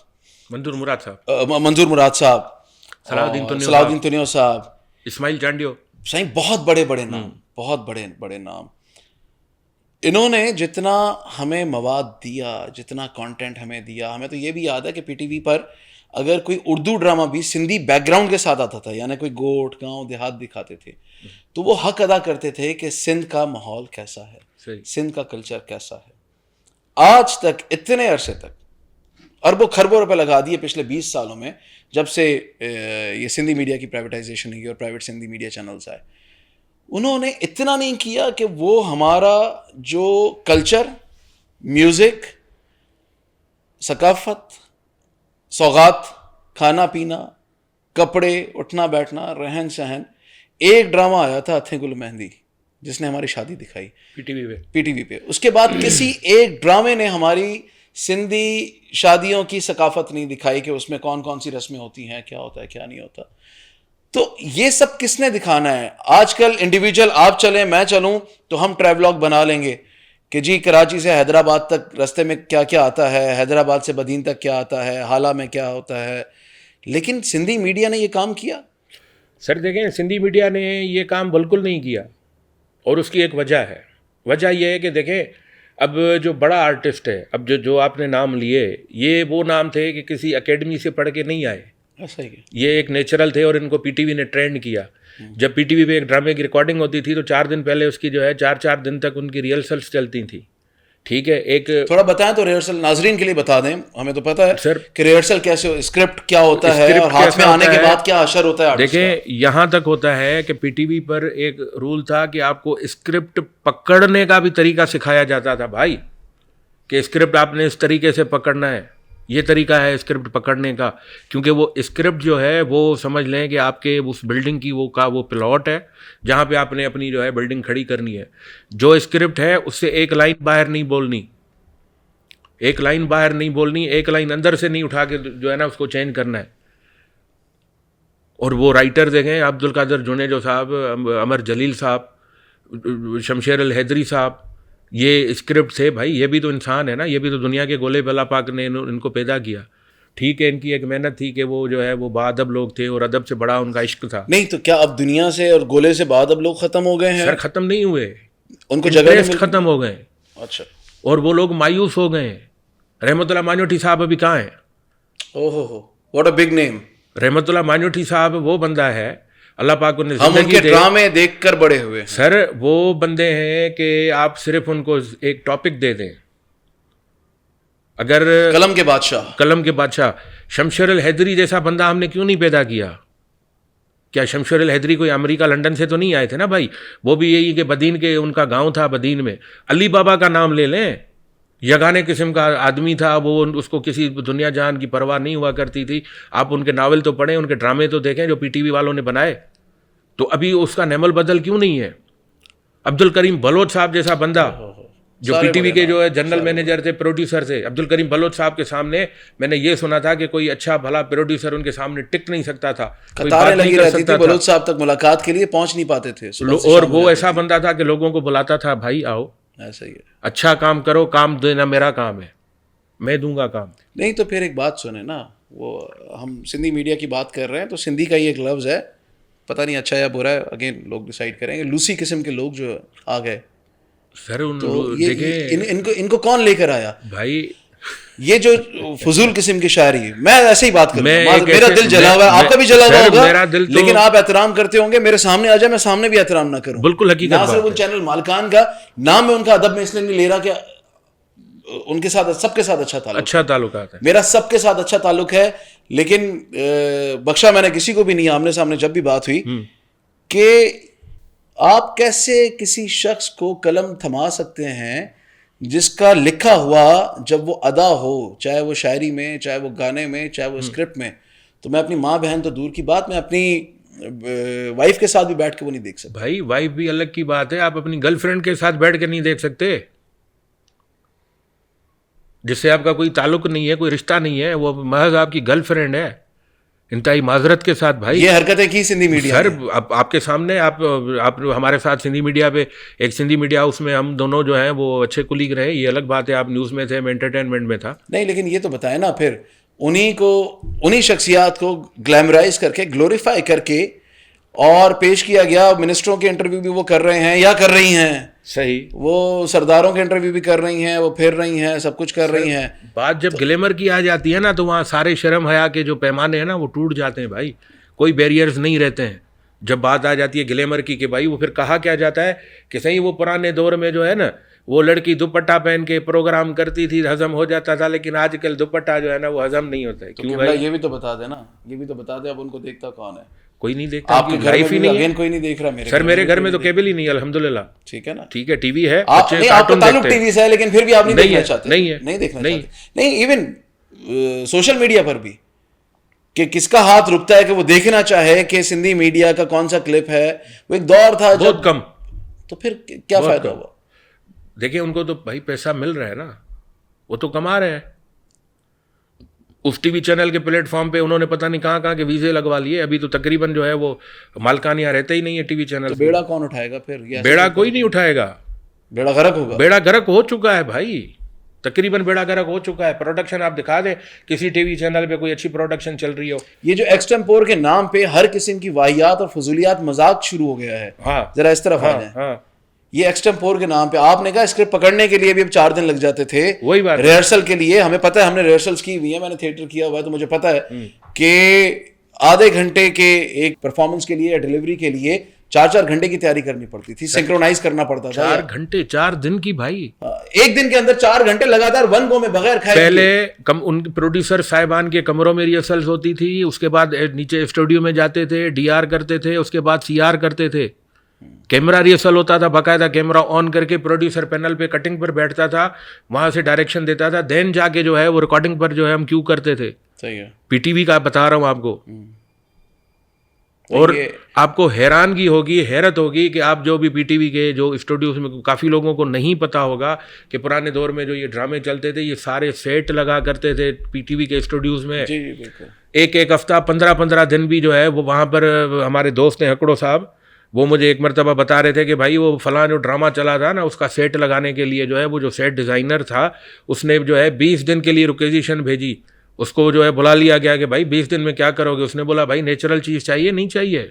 منظور مراد صاحب, صلاح الدین تنیو صاحب, اسماعیل چانڈیو, صحیح بہت بڑے بڑے نام, بہت بڑے بڑے نام. انہوں نے جتنا ہمیں مواد دیا, جتنا کانٹینٹ ہمیں دیا, ہمیں تو یہ بھی یاد ہے کہ پی ٹی وی پر اگر کوئی اردو ڈرامہ بھی سندھی بیک گراؤنڈ کے ساتھ آتا تھا, یعنی کوئی گوٹ گاؤں دیہات دکھاتے تھے, تو وہ حق ادا کرتے تھے کہ سندھ کا ماحول کیسا ہے, سندھ کا کلچر کیسا ہے. آج تک اتنے عرصے تک اربوں خربوں روپے لگا دیے پچھلے 20 سالوں میں, جب سے یہ سندھی میڈیا کی پرائیویٹائزیشن ہوئی اور پرائیویٹ سندھی میڈیا چینلز آئے, انہوں نے اتنا نہیں کیا کہ وہ ہمارا جو کلچر, میوزک, ثقافت, سوغات, کھانا پینا, کپڑے, اٹھنا بیٹھنا, رہن سہن. ایک ڈرامہ آیا تھا ہتھیں گل مہندی جس نے ہماری شادی دکھائی پی ٹی وی پہ. اس کے بعد کسی ایک ڈرامے نے ہماری سندھی شادیوں کی ثقافت نہیں دکھائی کہ اس میں کون کون سی رسمیں ہوتی ہیں, کیا ہوتا ہے, کیا نہیں ہوتا. تو یہ سب کس نے دکھانا ہے؟ آج کل انڈیویجول آپ چلیں, میں چلوں, تو ہم ٹریولاگ بنا لیں گے کہ جی کراچی سے حیدرآباد تک رستے میں کیا کیا آتا ہے, حیدرآباد سے بدین تک کیا آتا ہے, حالہ میں کیا ہوتا ہے. لیکن سندھی میڈیا نے یہ کام کیا؟ سر دیکھیں, سندھی میڈیا نے یہ کام بالکل نہیں کیا, اور اس کی ایک وجہ ہے. وجہ یہ ہے کہ دیکھیں اب جو بڑا آرٹسٹ ہے, اب جو آپ نے نام لیے, یہ وہ نام تھے کہ کسی اکیڈمی سے پڑھ کے نہیں آئے, یہ ایک نیچرل تھے, اور ان کو پی ٹی وی نے ٹرینڈ کیا. جب پی ٹی وی پہ ایک ڈرامے کی ریکارڈنگ ہوتی تھی تو 4 دن پہلے اس کی جو ہے 4 دن تک ان کی ریہرسلس چلتی تھیں. ٹھیک ہے, ایک تھوڑا بتائیں تو ریہرسل ناظرین کے لیے بتا دیں, ہمیں تو پتہ ہے سر کہ ریہرسل کیسے, اسکرپٹ کیا ہوتا ہے, اور ہاتھ میں آنے کے بعد کیا اثر ہوتا ہے. دیکھیں یہاں تک ہوتا ہے کہ پی ٹی وی پر ایک رول تھا کہ آپ کو اسکرپٹ پکڑنے کا بھی طریقہ سکھایا جاتا تھا بھائی, کہ اسکرپٹ آپ نے اس طریقے سے پکڑنا ہے, یہ طریقہ ہے اسکرپٹ پکڑنے کا. کیونکہ وہ اسکرپٹ جو ہے وہ سمجھ لیں کہ آپ کے اس بلڈنگ کی وہ پلاٹ ہے جہاں پہ آپ نے اپنی جو ہے بلڈنگ کھڑی کرنی ہے. جو اسکرپٹ ہے اس سے ایک لائن باہر نہیں بولنی, ایک لائن اندر سے نہیں اٹھا کے جو ہے نا اس کو چینج کرنا ہے. اور وہ رائٹر دیکھیں, عبد القادر جنیجو صاحب, عمر جلیل صاحب, شمشیر الحیدری صاحب, یہ اسکرپٹ تھے بھائی. یہ بھی تو انسان ہے نا, یہ بھی تو دنیا کے گولے اللہ پاک نے ان کو پیدا کیا. ٹھیک ہے, ان کی ایک محنت تھی کہ وہ جو ہے وہ باادب لوگ تھے, اور ادب سے بڑا ان کا عشق تھا. نہیں تو کیا اب دنیا سے اور گولے سے باادب لوگ ختم ہو گئے ہیں؟ سر ختم نہیں ہوئے, ان کو جگہ ختم ہو گئے. اچھا, اور وہ لوگ مایوس ہو گئے. رحمت اللہ مانیوٹی صاحب ابھی کہاں ہیں؟ What a big name. رحمت اللہ مانیوٹی صاحب وہ بندہ ہے, اللہ پاک انہیں ہم ان کے ڈرامے دیکھ کر بڑے ہوئے. سر وہ بندے ہیں کہ آپ صرف ان کو ایک ٹاپک دے دیں, اگر قلم کے بادشاہ شمشیر الحیدری جیسا بندہ ہم نے کیوں نہیں پیدا کیا؟ کیا شمشیر الحیدری کوئی امریکہ لنڈن سے تو نہیں آئے تھے نا بھائی, وہ بھی یہی کہ بدین کے ان کا گاؤں تھا, بدین میں. علی بابا کا نام لے لیں, یگانے قسم کا آدمی تھا وہ, اس کو کسی دنیا جہان کی پرواہ نہیں ہوا کرتی تھی. آپ ان کے ناول تو پڑھیں, ان کے ڈرامے تو دیکھیں جو پی ٹی وی والوں نے بنائے. تو ابھی اس کا نعمل بدل کیوں نہیں ہے؟ عبد الکریم بلوچ صاحب جیسا بندہ جو پی ٹی وی کے جو ہے جنرل مینیجر تھے, پروڈیوسر تھے, عبد الکریم بلوچ صاحب کے سامنے میں نے یہ سنا تھا کہ کوئی اچھا بھلا پروڈیوسر ان کے سامنے ٹک نہیں سکتا تھا, قطاریں لگی رہتی تھی بلوچ صاحب تک ملاقات کے لیے پہنچ نہیں پاتے تھے. اور وہ ایسا بندہ تھا کہ لوگوں کو بلاتا تھا, بھائی آؤ, ایسا ہی ہے, اچھا کام کرو, کام دینا میرا کام ہے, میں دوں گا کام. نہیں تو پھر ایک بات سنیں نا, وہ ہم سندھی میڈیا کی بات کر رہے ہیں تو سندھی کا ہی ایک لفظ ہے, پتہ نہیں اچھا یا برا ہے, اگین لوگ ڈیسائیڈ کریں گے. لوسی قسم کے لوگ جو آ گئے سر, ان کو کون لے کر آیا بھائی؟ یہ جو فضول قسم کی شاعری, میں ایسے ہی بات کروں, میرا دل جلا ہوا ہے, آپ کا بھی جلا ہوا ہوگا, لیکن آپ احترام کرتے ہوں گے. میرے سامنے آ جائے, میں سامنے بھی احترام نہ کروں. بالکل حقیقت. نہ صرف ان چینل مالکان کا نام میں ان کا ادب میں اس لیے نہیں لے رہا کہ ان کے ساتھ سب کے ساتھ اچھا تعلقات ہے. میرا سب کے ساتھ اچھا تعلق ہے, لیکن بخشا میں نے کسی کو بھی نہیں آمنے سامنے جب بھی بات ہوئی کہ آپ کیسے کسی شخص کو قلم تھما سکتے ہیں جس کا لکھا ہوا جب وہ ادا ہو, چاہے وہ شاعری میں, چاہے وہ گانے میں, چاہے وہ اسکرپٹ میں, تو میں اپنی ماں بہن تو دور کی بات, میں اپنی وائف کے ساتھ بھی بیٹھ کے وہ نہیں دیکھ سکتا. بھائی وائف بھی الگ کی بات ہے, آپ اپنی گرل فرینڈ کے ساتھ بیٹھ کے نہیں دیکھ سکتے, جس سے آپ کا کوئی تعلق نہیں ہے, کوئی رشتہ نہیں ہے, وہ محض آپ کی گرل فرینڈ ہے. انتہائی معذرت کے ساتھ بھائی یہ حرکتیں کی سندھی میڈیا سر, آپ کے سامنے آپ ہمارے ساتھ سندھی میڈیا پہ ایک سندھی میڈیا ہاؤس میں ہم دونوں جو ہیں وہ اچھے کلیگ رہے, یہ الگ بات ہے, آپ نیوز میں تھے, میں انٹرٹینمنٹ میں تھا. نہیں, لیکن یہ تو بتائیں نا, پھر انہی شخصیات کو گلیمرائز کر کے, گلوریفائی کر کے اور پیش کیا گیا. منسٹروں کے انٹرویو بھی وہ کر رہے ہیں یا کر رہی ہیں, صحیح, وہ سرداروں کے انٹرویو بھی کر رہی ہیں, وہ پھر رہی ہیں, سب کچھ کر رہی ہیں. بات جب گلیمر کی آ جاتی ہے نا, تو وہاں سارے شرم حیا کے جو پیمانے ہیں نا وہ ٹوٹ جاتے ہیں بھائی, کوئی بیریئرز نہیں رہتے ہیں. جب بات آ جاتی ہے گلیمر کی کہ بھائی وہ پھر کہا کیا جاتا ہے کہ صحیح وہ پرانے دور میں جو ہے نا وہ لڑکی دوپٹہ پہن کے پروگرام کرتی تھی, ہضم ہو جاتا تھا, لیکن آج کل دوپٹہ جو ہے نا وہ ہضم نہیں ہوتا ہے. کیوں بھائی؟ یہ بھی تو بتا دے نا, یہ بھی تو بتا دے, اب ان کو دیکھتا کون ہے؟ کوئی نہیں دیکھتا, آپ کے لائف ہی نہیں ہے. کوئی نہیں دیکھ رہا. سر میرے گھر میں تو کیبل ہی نہیں ہے الحمدللہ. ٹھیک ہے نا, ٹھیک ہے, ٹی وی ہے, آپ کا تعلق ٹی وی سے ہے, لیکن پھر بھی آپ نہیں دیکھنا چاہتے. نہیں دیکھنا چاہتے. نہیں, ایون سوشل میڈیا پر بھی کہ کس کا ہاتھ رکتا ہے کہ وہ دیکھنا چاہے کہ سندھی میڈیا کا کون سا کلپ ہے. وہ ایک دور تھا بہت کم, تو پھر کیا فائدہ ہوا؟ دیکھیں ان کو تو بھائی پیسہ مل رہا ہے نا, وہ تو کما رہے ہیں. اس ٹی وی چینل کے پلیٹ فارم پہ انہوں نے پتہ نہیں کہاں کے ویزے لگوا لیے. ابھی تو تقریباً جو ہے وہ مالکانیاں رہتے ہی نہیں ہے ٹی وی چینل. بیڑا کون اٹھائے گا پھر؟ بیڑا کوئی نہیں اٹھائے گا, بیڑا غرق ہوگا. بیڑا غرق ہو چکا ہے بھائی, تقریباً بیڑا غرق ہو چکا ہے. پروڈکشن آپ دکھا دیں کسی ٹی وی چینل پہ کوئی اچھی پروڈکشن چل رہی ہو. یہ جو ایکسٹمپور کے نام پہ ہر قسم کی واہیات اور فضولیات مذاق شروع ہو گیا ہے, ہاں ذرا اس طرف آ جائیں. یہ ایکسٹمپور کے نام پہ آپ نے کہا اسکرپٹ پکڑنے کے لیے بھی اب 4 دن لگ جاتے تھے. وہی بات, ریہرسل کے لیے ہمیں پتہ ہے, ہم نے ریہرسلس کی ہوئی ہے, میں نے تھیٹر کیا ہوا ہے, تو مجھے پتہ ہے کہ آدھے گھنٹے کے ایک پرفارمنس کے لیے یا ڈلیوری کے لیے 4 گھنٹے کی تیاری کرنی پڑتی تھی, سنکرونائز کرنا پڑتا تھا. 4 گھنٹے 4 دن کی بھائی, ایک دن کے اندر 4 گھنٹے لگاتار ون گو میں بغیر کھائے. پہلے ان پروڈیوسر صاحبان کے کمروں میں ریہرسلز ہوتی تھی, اس کے بعد نیچے اسٹوڈیو میں جاتے تھے, ڈی آر کرتے تھے, اس کے بعد سی آر کرتے تھے, کیمرہ ریہرسل ہوتا تھا, باقاعدہ کیمرہ آن کر کے پروڈیوسر پینل پہ کٹنگ پر بیٹھتا تھا, وہاں سے ڈائریکشن دیتا تھا, دین جا کے جو ہے وہ ریکارڈنگ پر جو ہے ہم کیوں کرتے تھے. صحیح ہے, پی ٹی وی کا بتا رہا ہوں آپ کو. اور آپ کو حیرانگی ہوگی, حیرت ہوگی کہ آپ جو بھی پی ٹی وی کے جو اسٹوڈیوز میں, کافی لوگوں کو نہیں پتا ہوگا کہ پرانے دور میں جو یہ ڈرامے چلتے تھے یہ سارے سیٹ لگا کرتے تھے پی ٹی وی کے اسٹوڈیوز میں. ایک ہفتہ 15 دن بھی جو ہے وہ وہاں پر ہمارے دوست ہیں ہکڑو صاحب, وہ مجھے ایک مرتبہ بتا رہے تھے کہ بھائی وہ فلاں جو ڈرامہ چلا تھا نا اس کا سیٹ لگانے کے لیے جو ہے وہ جو سیٹ ڈیزائنر تھا اس نے جو ہے 20 دن کے لیے ریکویزیشن بھیجی. اس کو جو ہے بلا لیا گیا کہ بھائی 20 دن میں کیا کرو گے. اس نے بولا بھائی نیچرل چیز چاہیے, نہیں چاہیے,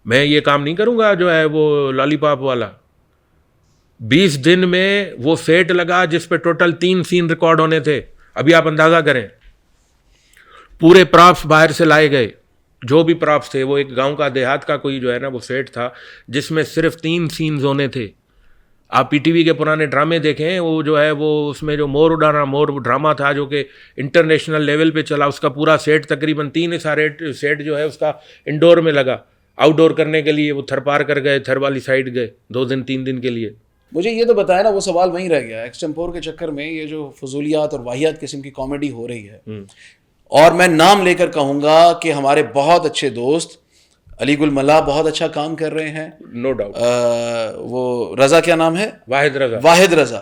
میں یہ کام نہیں کروں گا جو ہے وہ لالی پاپ والا. 20 دن میں وہ سیٹ لگا جس پہ ٹوٹل 3 سین ریکارڈ ہونے تھے. ابھی آپ اندازہ کریں, پورے پراپس باہر سے لائے گئے, جو بھی پراپس تھے, وہ ایک گاؤں کا دیہات کا کوئی جو ہے نا وہ سیٹ تھا جس میں صرف 3 سینز ہونے تھے. آپ پی ٹی وی کے پرانے ڈرامے دیکھیں, وہ جو ہے وہ اس میں جو مور اڈانا مور ڈرامہ تھا جو کہ انٹرنیشنل لیول پہ چلا, اس کا پورا سیٹ تقریباً 3 سیٹ جو ہے اس کا انڈور میں لگا. آؤٹ ڈور کرنے کے لیے وہ تھر پار کر گئے, تھر والی سائڈ گئے 2 دن 3 دن کے لیے. مجھے یہ تو بتایا نا, وہ سوال وہیں رہ گیا, ایکسٹمپور کے چکر میں یہ جو فضولیات اور واہیات قسم کی کامیڈی ہو رہی ہے, اور میں نام لے کر کہوں گا کہ ہمارے بہت اچھے دوست علی گل ملا بہت اچھا کام کر رہے ہیں, نو ڈاؤٹ. وہ رضا, کیا نام ہے, واحد رضا,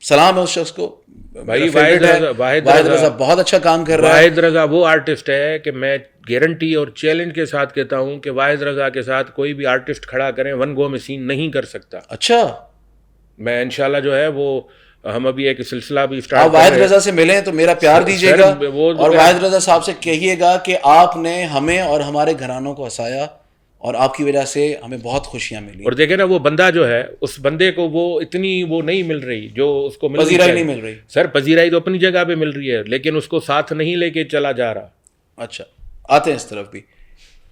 سلام ہے اس شخص کو بھائی. واحد رضا بہت اچھا کام کر رہا ہے. واحد رضا وہ آرٹسٹ ہے کہ میں گارنٹی اور چیلنج کے ساتھ کہتا ہوں کہ واحد رضا کے ساتھ کوئی بھی آرٹسٹ کھڑا کریں ون گو میں سین نہیں کر سکتا. اچھا, میں انشاءاللہ جو ہے وہ ہم ابھی ایک سلسلہ بھی اسٹارٹ آپ واحد رضا سے ملیں تو میرا پیار دیجیے گا, اور واحد رضا صاحب سے کہیے گا کہ آپ نے ہمیں اور ہمارے گھرانوں کو ہنسایا, اور آپ کی وجہ سے ہمیں بہت خوشیاں ملی. اور دیکھیں نا وہ بندہ جو ہے, اس بندے کو وہ اتنی وہ نہیں مل رہی جو اس کو پذیرائی نہیں مل رہی. سر پذیرائی تو اپنی جگہ پہ مل رہی ہے, لیکن اس کو ساتھ نہیں لے کے چلا جا رہا. اچھا, آتے ہیں اس طرف بھی.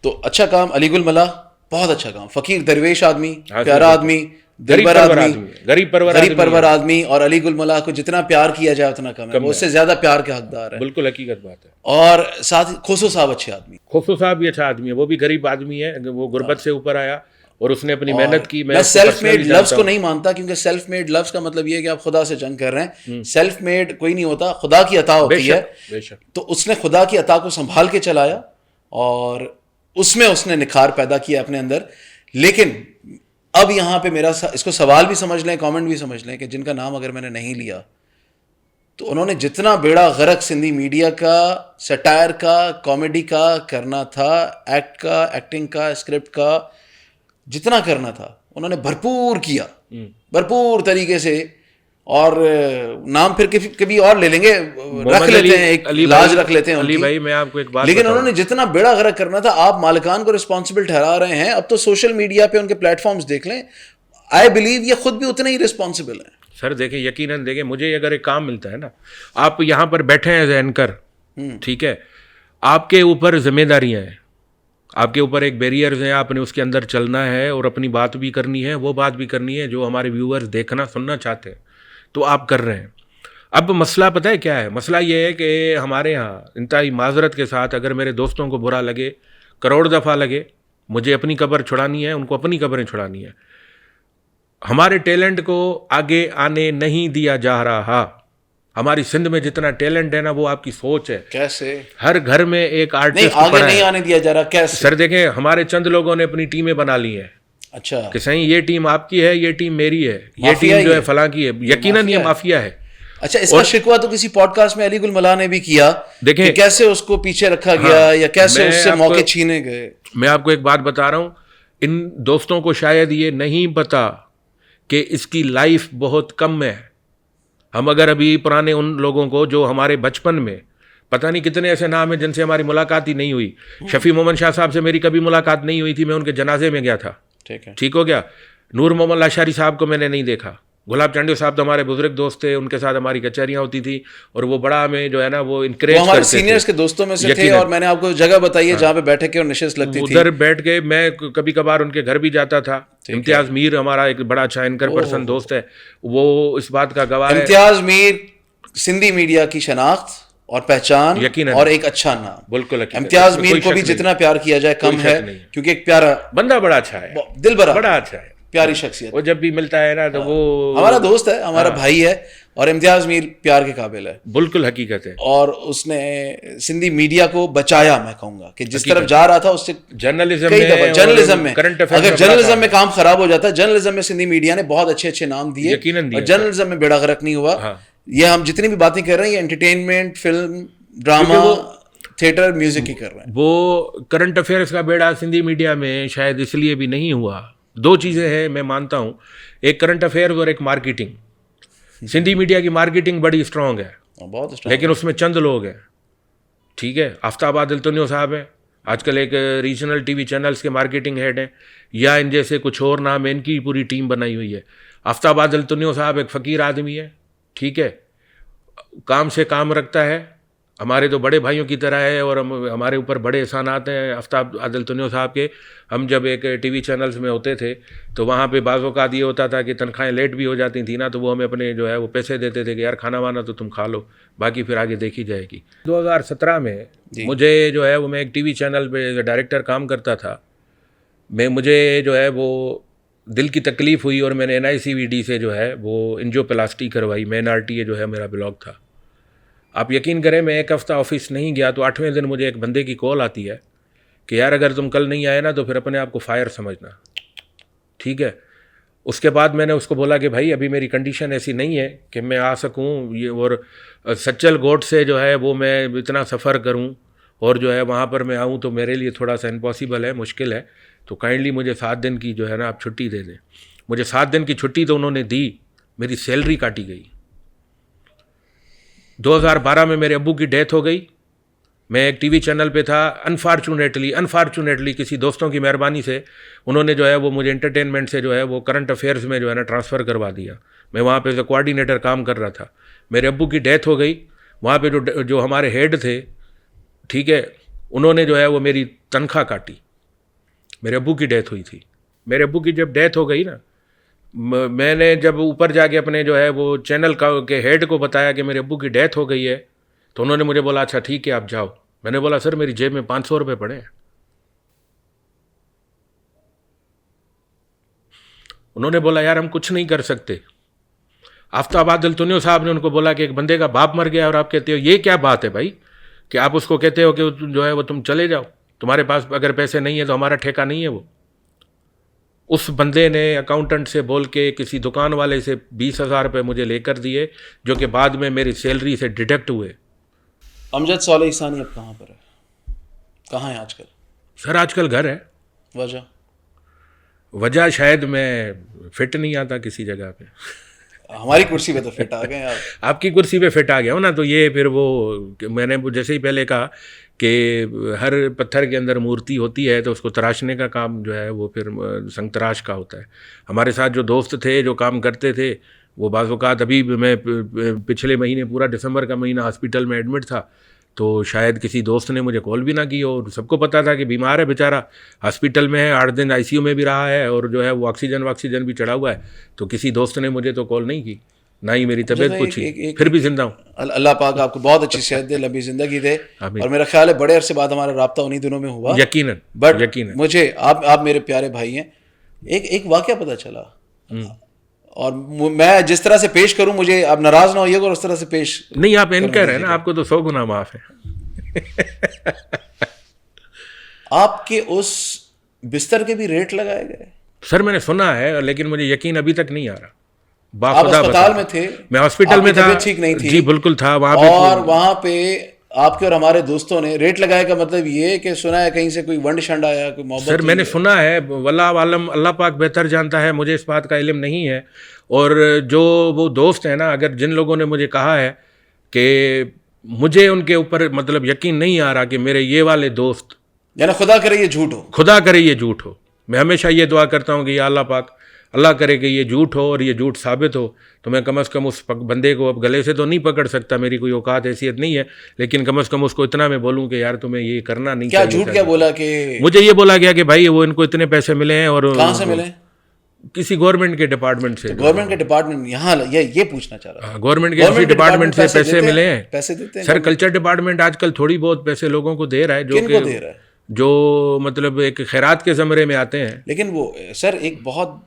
تو اچھا کام علی گل ملا, بہت اچھا کام, فقیر درویش آدمی, پیارا آدمی, دلبر آدمی, غریب پرور آدمی, اور علی گل ملا کو جتنا پیار کیا جائے اتنا کم ہے, وہ اس سے زیادہ پیار کے حقدار ہے. بالکل حقیقت بات ہے. اور ساتھ کھوسو صاحب اچھے آدمی, کھوسو صاحب بھی اچھا آدمی ہے, وہ بھی غریب آدمی ہے, وہ غربت سے اوپر آیا اور اس نے اپنی محنت کی. میں سیلف میڈ لفظ کو نہیں مانتا, کیونکہ سیلف میڈ لفظ کا مطلب یہ ہے کہ آپ خدا سے جنگ کر رہے ہیں. سیلف میڈ کوئی نہیں ہوتا, خدا کی عطا ہوتی ہے. تو اس نے خدا کی عطا کو سنبھال کے چلایا اور اس میں اس نے نکھار پیدا کیا اپنے اندر. لیکن اب یہاں پہ میرا اس کو سوال بھی سمجھ لیں, کامنٹ بھی سمجھ لیں, کہ جن کا نام اگر میں نے نہیں لیا تو انہوں نے جتنا بیڑا غرق سندھی میڈیا کا, سٹائر کا, کامیڈی کا کرنا تھا, ایکٹ کا, ایکٹنگ کا, اسکرپٹ کا, جتنا کرنا تھا انہوں نے بھرپور کیا, بھرپور طریقے سے. اور نام پھر کبھی اور لے لیں گے, رکھ لیتے ہیں, ایک لاج رکھ لیتے ہیں علی بھائی. میں آپ کو ایک بات, لیکن انہوں نے جتنا بیڑا غرق کرنا تھا, آپ مالکان کو رسپانسبل ٹھہرا رہے ہیں. اب تو سوشل میڈیا پہ ان کے پلیٹ فارمز دیکھ لیں, آئی بلیو یہ خود بھی اتنے ہی رسپانسبل ہیں. سر دیکھیں, یقیناً دیکھیں, مجھے اگر ایک کام ملتا ہے نا, آپ یہاں پر بیٹھے ہیں ایز اینکر, ٹھیک ہے, آپ کے اوپر ذمہ داریاں ہیں, آپ کے اوپر ایک بیریئرز ہیں, آپ نے اس کے اندر چلنا ہے اور اپنی بات بھی کرنی ہے, وہ بات بھی کرنی ہے جو ہمارے ویورز دیکھنا سننا چاہتے ہیں, تو آپ کر رہے ہیں. اب مسئلہ پتہ ہے کیا ہے؟ مسئلہ یہ ہے کہ ہمارے ہاں انتہائی معذرت کے ساتھ, اگر میرے دوستوں کو برا لگے, کروڑ دفعہ لگے, مجھے اپنی قبر چھڑانی ہے, ان کو اپنی قبریں چھڑانی ہے. ہمارے ٹیلنٹ کو آگے آنے نہیں دیا جا رہا. ہماری سندھ میں جتنا ٹیلنٹ ہے نا, وہ آپ کی سوچ ہے. کیسے؟ ہر گھر میں ایک آرٹسٹ آگے نہیں آنے دیا جا رہا. کیسے؟ سر دیکھیں, ہمارے چند لوگوں نے اپنی ٹیمیں بنا لی ہیں. اچھا, کہ صحیح یہ ٹیم آپ کی ہے, یہ ٹیم میری ہے, یہ ٹیم جو ہے فلاں کی ہے. یقیناً یہ مافیا ہے. اچھا, اس کا شکوہ تو کسی پوڈ کاسٹ میں علی گل ملا نے بھی کیا, دیکھیں کیسے اس کو پیچھے رکھا گیا یا کیسے اس سے موقع چھینے گئے. میں آپ کو ایک بات بتا رہا ہوں, ان دوستوں کو شاید یہ نہیں پتا کہ اس کی لائف بہت کم ہے. ہم اگر ابھی پرانے ان لوگوں کو جو ہمارے بچپن میں, پتہ نہیں کتنے ایسے نام ہیں جن سے ہماری ملاقات ہی نہیں ہوئی. شفیع محمد شاہ صاحب سے میری کبھی ملاقات نہیں ہوئی تھی, میں ان کے جنازے میں گیا تھا, ٹھیک ہو گیا. نور محمد لاشاری صاحب کو میں نے نہیں دیکھا. گلاب چانڈیو صاحب تو ہمارے بزرگ دوست تھے, ان کے ساتھ ہماری کچہریاں ہوتی تھی اور وہ بڑا ہمیں جو ہے نا وہ انکریج کرتے تھے. ہمارے سینئرز کے دوستوں میں سے تھے, اور میں نے آپ کو جگہ بتائی ہے جہاں پہ بیٹھے کے اور نشست لگتی تھی. ادھر بیٹھ کے میں کبھی کبھار ان کے گھر بھی جاتا تھا. امتیاز میر ہمارا ایک بڑا اچھا اینکر پرسن دوست ہے, وہ اس بات کا گواہ ہے. امتیاز میر سندھی میڈیا کی شناخت اور پہچان اور ایک اچھا نام. بالکل, امتیاز میر کو بھی جتنا پیار کیا جائے کم ہے, کیونکہ ایک پیارا بندہ, بڑا اچھا ہے, دل بڑا اچھا ہے, پیاری شخصیت. وہ جب بھی ملتا ہے نا تو وہ ہمارا دوست ہے, ہمارا بھائی ہے, اور امتیاز میر پیار کے قابل ہے. بالکل حقیقت ہے. اور اس نے سندھی میڈیا کو بچایا, میں کہوں گا کہ جس طرف جا رہا تھا اس سے جرنلزم میں اگر جرنلزم میں کام خراب ہو جاتا, جرنلزم میں سندھی میڈیا نے بہت اچھے اچھے نام دیے, اور جرنلزم میں بیڑا غرق نہیں ہوا. یہ ہم جتنی بھی باتیں کر رہے ہیں, یہ entertainment, film, drama, theatre, music کی کر رہے ہیں. وہ کرنٹ افیئرس کا بیڑا سندھی میڈیا میں شاید اس لیے بھی نہیں ہوا. دو چیزیں ہیں میں مانتا ہوں, ایک کرنٹ افیئرز اور ایک مارکیٹنگ. سندھی میڈیا کی مارکیٹنگ بڑی اسٹرانگ ہے, بہت اسٹرانگ, لیکن اس میں چند لوگ ہیں, ٹھیک ہے. آفتاب عادل تنیو صاحب ہیں, آج کل ایک ریجنل ٹی وی چینلز کے مارکیٹنگ ہیڈ ہیں, یا ان جیسے کچھ اور نام, ان کی پوری ٹیم بنائی ہوئی ہے. آفتاب عادل تنیو صاحب ایک فقیر آدمی ہے, ٹھیک ہے, کام سے کام رکھتا ہے, ہمارے تو بڑے بھائیوں کی طرح ہے, اور ہمارے اوپر بڑے احسانات ہیں آفتاب عادل تنیو صاحب کے. ہم جب ایک ٹی وی چینلز میں ہوتے تھے تو وہاں پہ بعض اوقات یہ ہوتا تھا کہ تنخواہیں لیٹ بھی ہو جاتی تھیں نا, تو وہ ہمیں اپنے جو ہے وہ پیسے دیتے تھے کہ یار کھانا وانا تو تم کھا لو, باقی پھر آگے دیکھی جائے گی. 2017 میں مجھے جو ہے وہ, میں ایک ٹی وی چینل پہ ڈائریکٹر کام کرتا تھا, مجھے جو ہے وہ دل کی تکلیف ہوئی, اور میں نے NICVD سے جو ہے وہ انجیوپلاسٹی کروائی. مینارٹی جو ہے میرا بلاک تھا. آپ یقین کریں, میں ایک ہفتہ آفس نہیں گیا تو 8ویں دن مجھے ایک بندے کی کال آتی ہے کہ یار اگر تم کل نہیں آئے نا تو پھر اپنے آپ کو فائر سمجھنا, ٹھیک ہے. اس کے بعد میں نے اس کو بولا کہ بھائی ابھی میری کنڈیشن ایسی نہیں ہے کہ میں آ سکوں, یہ اور سچل گوٹ سے جو ہے وہ میں اتنا سفر کروں اور جو ہے وہاں پر میں آؤں تو میرے لیے تھوڑا سا امپاسبل ہے, مشکل ہے, تو کائنڈلی مجھے 7 دن کی جو ہے نا آپ چھٹی دے دیں. مجھے 7 دن کی چھٹی تو انہوں نے دی, میری سیلری کاٹی گئی. 2012 میں میرے ابو کی ڈیتھ ہو گئی. میں ایک ٹی وی چینل پہ تھا, انفارچونیٹلی کسی دوستوں کی مہربانی سے انہوں نے جو ہے وہ مجھے انٹرٹینمنٹ سے جو ہے وہ کرنٹ افیئرز میں جو ہے نا ٹرانسفر کروا دیا. میں وہاں پہ کوآرڈینیٹر کام کر رہا تھا. میرے ابو کی ڈیتھ ہو گئی, وہاں پہ جو ہمارے ہیڈ تھے, ٹھیک ہے, انہوں نے جو ہے وہ میری تنخواہ کاٹی. میرے ابو کی ڈیتھ ہوئی تھی. میرے ابو کی جب ڈیتھ ہو گئی نا میں نے جب اوپر جا کے اپنے جو ہے وہ چینل کے ہیڈ کو بتایا کہ میرے ابو کی ڈیتھ ہو گئی ہے تو انہوں نے مجھے بولا اچھا ٹھیک ہے آپ جاؤ. میں نے بولا سر میری جیب میں 500 روپے پڑے ہیں. انہوں نے بولا یار ہم کچھ نہیں کر سکتے. آفتاب عادل تنیو صاحب نے ان کو بولا کہ ایک بندے کا باپ مر گیا اور آپ کہتے ہو یہ کیا بات ہے بھائی کہ آپ اس کو کہتے ہو کہ جو ہے وہ تم چلے جاؤ, تمہارے پاس اگر پیسے نہیں ہیں تو ہمارا ٹھیکہ نہیں ہے. وہ اس بندے نے اکاؤنٹنٹ سے بول کے کسی دکان والے سے 20,000 روپے مجھے لے کر دیے جو کہ بعد میں میری سیلری سے ڈیڈکٹ ہوئے. امجد صالح عیسانی اب کہاں پر ہے, کہاں ہے آج کل؟ سر آج کل گھر ہے. وجہ شاید میں فٹ نہیں آتا کسی جگہ پہ. ہماری کرسی پہ تو فٹ آ گئے آپ کی کرسی پہ فٹ آ گیا ہو نا. تو یہ پھر وہ میں نے جیسے ہی پہلے کہا کہ ہر پتھر کے اندر مورتی ہوتی ہے تو اس کو تراشنے کا کام جو ہے وہ پھر سنگ تراش کا ہوتا ہے. ہمارے ساتھ جو دوست تھے جو کام کرتے تھے وہ بعض اوقات, ابھی میں پچھلے مہینے پورا دسمبر کا مہینہ ہاسپٹل میں ایڈمٹ تھا تو شاید کسی دوست نے مجھے کال بھی نہ کی اور سب کو پتہ تھا کہ بیمار ہے بیچارہ, ہاسپٹل میں ہے, 8 دن ICU میں بھی رہا ہے اور جو ہے وہ آکسیجن بھی چڑھا ہوا ہے. تو کسی دوست نے مجھے تو کال نہیں کی, نہ ہی میری طبیعت پوچھی, پھر بھی زندہ ہوں. اللہ پاک آپ کو بہت اچھی صحت دے, لمبی زندگی دے, اور میرا خیال ہے بڑے عرصے بعد ہمارا رابطہ انہی دنوں میں ہوا. یقیناً. بٹ مجھے آپ میرے پیارے بھائی ہیں, ایک واقعہ پتہ چلا اور میں جس طرح سے پیش کروں مجھے آپ ناراض نہ ہوئیے گا اور اس طرح سے پیش نہیں. آپ اینکر ہیں نا, آپ کو تو 100 گنا معاف ہے. آپ کے اس بستر کے بھی ریٹ لگائے گئے؟ سر میں نے سنا ہے لیکن مجھے یقین ابھی تک نہیں آ رہا. آپ اسپتال میں تھے؟ میں ہاسپٹل میں تھا, ٹھیک نہیں تھی. جی بالکل تھا وہاں پہ. اور وہاں پہ آپ کے اور ہمارے دوستوں نے ریٹ لگائے کا مطلب یہ کہ سنا ہے کہیں سے کوئی ونڈ شنڈ آیا, کوئی محبت. سر میں نے سنا ہے, واللہ عالم اللہ پاک بہتر جانتا ہے, مجھے اس بات کا علم نہیں ہے. اور جو وہ دوست ہیں نا, اگر جن لوگوں نے مجھے کہا ہے کہ مجھے ان کے اوپر مطلب یقین نہیں آ رہا کہ میرے یہ والے دوست, یعنی خدا کرے یہ جھوٹ ہو, خدا کرے یہ جھوٹ ہو. میں ہمیشہ یہ دعا کرتا ہوں کہ یا اللہ پاک اللہ کرے کہ یہ جھوٹ ہو اور یہ جھوٹ ثابت ہو تو میں کم از کم اس بندے کو اب گلے سے تو نہیں پکڑ سکتا, میری کوئی اوقات حیثیت نہیں ہے, لیکن کم از کم اس کو اتنا میں بولوں کہ یار تمہیں یہ کرنا نہیں چاہیے. کیا جھوٹ کیا بولا کہ مجھے یہ بولا گیا کہ بھائی وہ ان کو اتنے پیسے ملے ہیں. اور کہاں سے ملے؟ کسی گورنمنٹ کے ڈپارٹمنٹ سے. گورنمنٹ کے ڈپارٹمنٹ یہاں یہ پوچھنا چاہ رہا ہوں. گورنمنٹ کے کسی ڈپارٹمنٹ سے پیسے ملے ہیں. پیسے دیتے ہیں سر. کلچر ڈپارٹمنٹ آج کل تھوڑی بہت پیسے لوگوں کو دے رہا ہے, کن کو دے رہا ہے؟ جو مطلب ایک خیرات کے زمرے میں آتے ہیں. لیکن وہ سر ایک بہت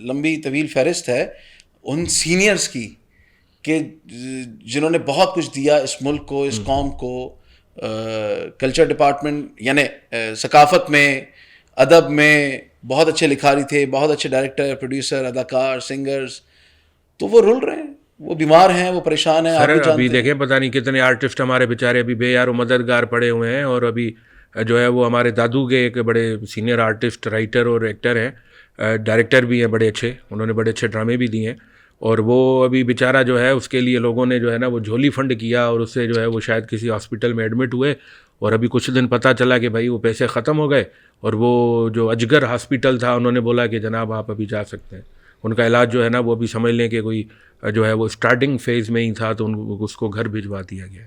لمبی طویل فہرست ہے ان سینئرز کی کہ جنہوں نے بہت کچھ دیا اس ملک کو, اس قوم کو. کلچر ڈپارٹمنٹ یعنی ثقافت میں, ادب میں بہت اچھے لکھاری تھے, بہت اچھے ڈائریکٹر, پروڈیوسر, اداکار, سنگرز. تو وہ رول رہے ہیں, وہ بیمار ہیں, وہ پریشان ہیں. سر ابھی دیکھیں پتہ نہیں کتنے آرٹسٹ ہمارے بیچارے ابھی بے یار و مددگار پڑے ہوئے ہیں. اور ابھی جو ہے وہ ہمارے دادو کے ایک بڑے سینئر آرٹسٹ, رائٹر اور ایکٹر ہیں, ڈائریکٹر بھی ہیں بڑے اچھے, انہوں نے بڑے اچھے ڈرامے بھی دیے ہیں. اور وہ ابھی بیچارہ جو ہے اس کے لیے لوگوں نے جو ہے نا وہ جھولی فنڈ کیا اور اس سے جو ہے وہ شاید کسی ہاسپٹل میں ایڈمٹ ہوئے. اور ابھی کچھ دن پتہ چلا کہ بھائی وہ پیسے ختم ہو گئے اور وہ جو اجگر ہاسپٹل تھا انہوں نے بولا کہ جناب آپ ابھی جا سکتے ہیں. ان کا علاج جو ہے نا وہ ابھی سمجھ لیں کہ کوئی جو ہے وہ اسٹارٹنگ فیز میں ہی تھا تو اس کو گھر بھجوا دیا گیا.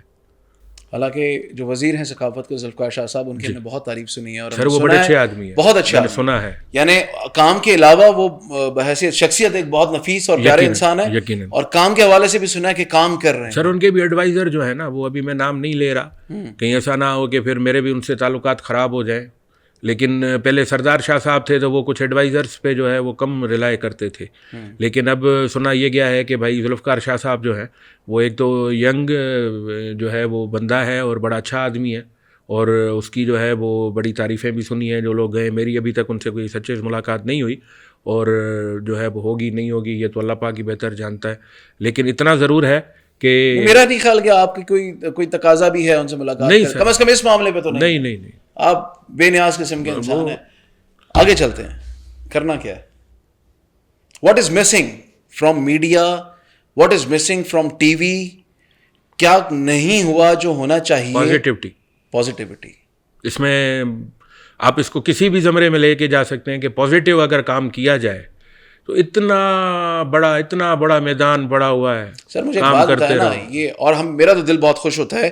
حالانکہ جو وزیر ہیں ثقافت کو ذوالفقار شاہ صاحب, ان کی ہم نے بہت تعریف سنی ہے. اور سر وہ بڑے اچھے آدمی ہیں, بہت اچھا سنا ہے. یعنی کام کے علاوہ وہ بحیثیت شخصیت ایک بہت نفیس اور پیارے انسان ہے, اور کام کے حوالے سے بھی سنا ہے کہ کام کر رہے ہیں. سر ان کے بھی ایڈوائزر جو ہے نا وہ ابھی میں نام نہیں لے رہا, کہیں ایسا نہ ہو کہ پھر میرے بھی ان سے تعلقات خراب ہو جائیں. لیکن پہلے سردار شاہ صاحب تھے تو وہ کچھ ایڈوائزرس پہ جو ہے وہ کم ریلائی کرتے تھے. لیکن اب سنا یہ گیا ہے کہ بھائی ذوالفقار شاہ صاحب جو ہیں وہ ایک تو ینگ جو ہے وہ بندہ ہے اور بڑا اچھا آدمی ہے, اور اس کی جو ہے وہ بڑی تعریفیں بھی سنی ہیں جو لوگ گئے. میری ابھی تک ان سے کوئی سچے ملاقات نہیں ہوئی, اور جو ہے وہ ہوگی نہیں ہوگی یہ تو اللہ پاک ہی بہتر جانتا ہے. لیکن اتنا ضرور ہے کہ میرا نہیں خیال کہ آپ کی کوئی تقاضا بھی ہے ان سے ملاقات نہیں, کم از کم اس معاملے پہ تو نہیں. آپ بے نیاز قسم کے انسان ہیں. آگے چلتے ہیں, کرنا کیا ہے؟ What is missing from media, what is missing from T V, کیا نہیں ہوا جو ہونا چاہیے؟ پازیٹیوٹی. اس میں آپ اس کو کسی بھی زمرے میں لے کے جا سکتے ہیں کہ پازیٹیو اگر کام کیا جائے تو اتنا بڑا میدان پڑا ہوا ہے. سر مجھے ایک بات بتائیں نا یہ, اور میرا تو دل بہت خوش ہوتا ہے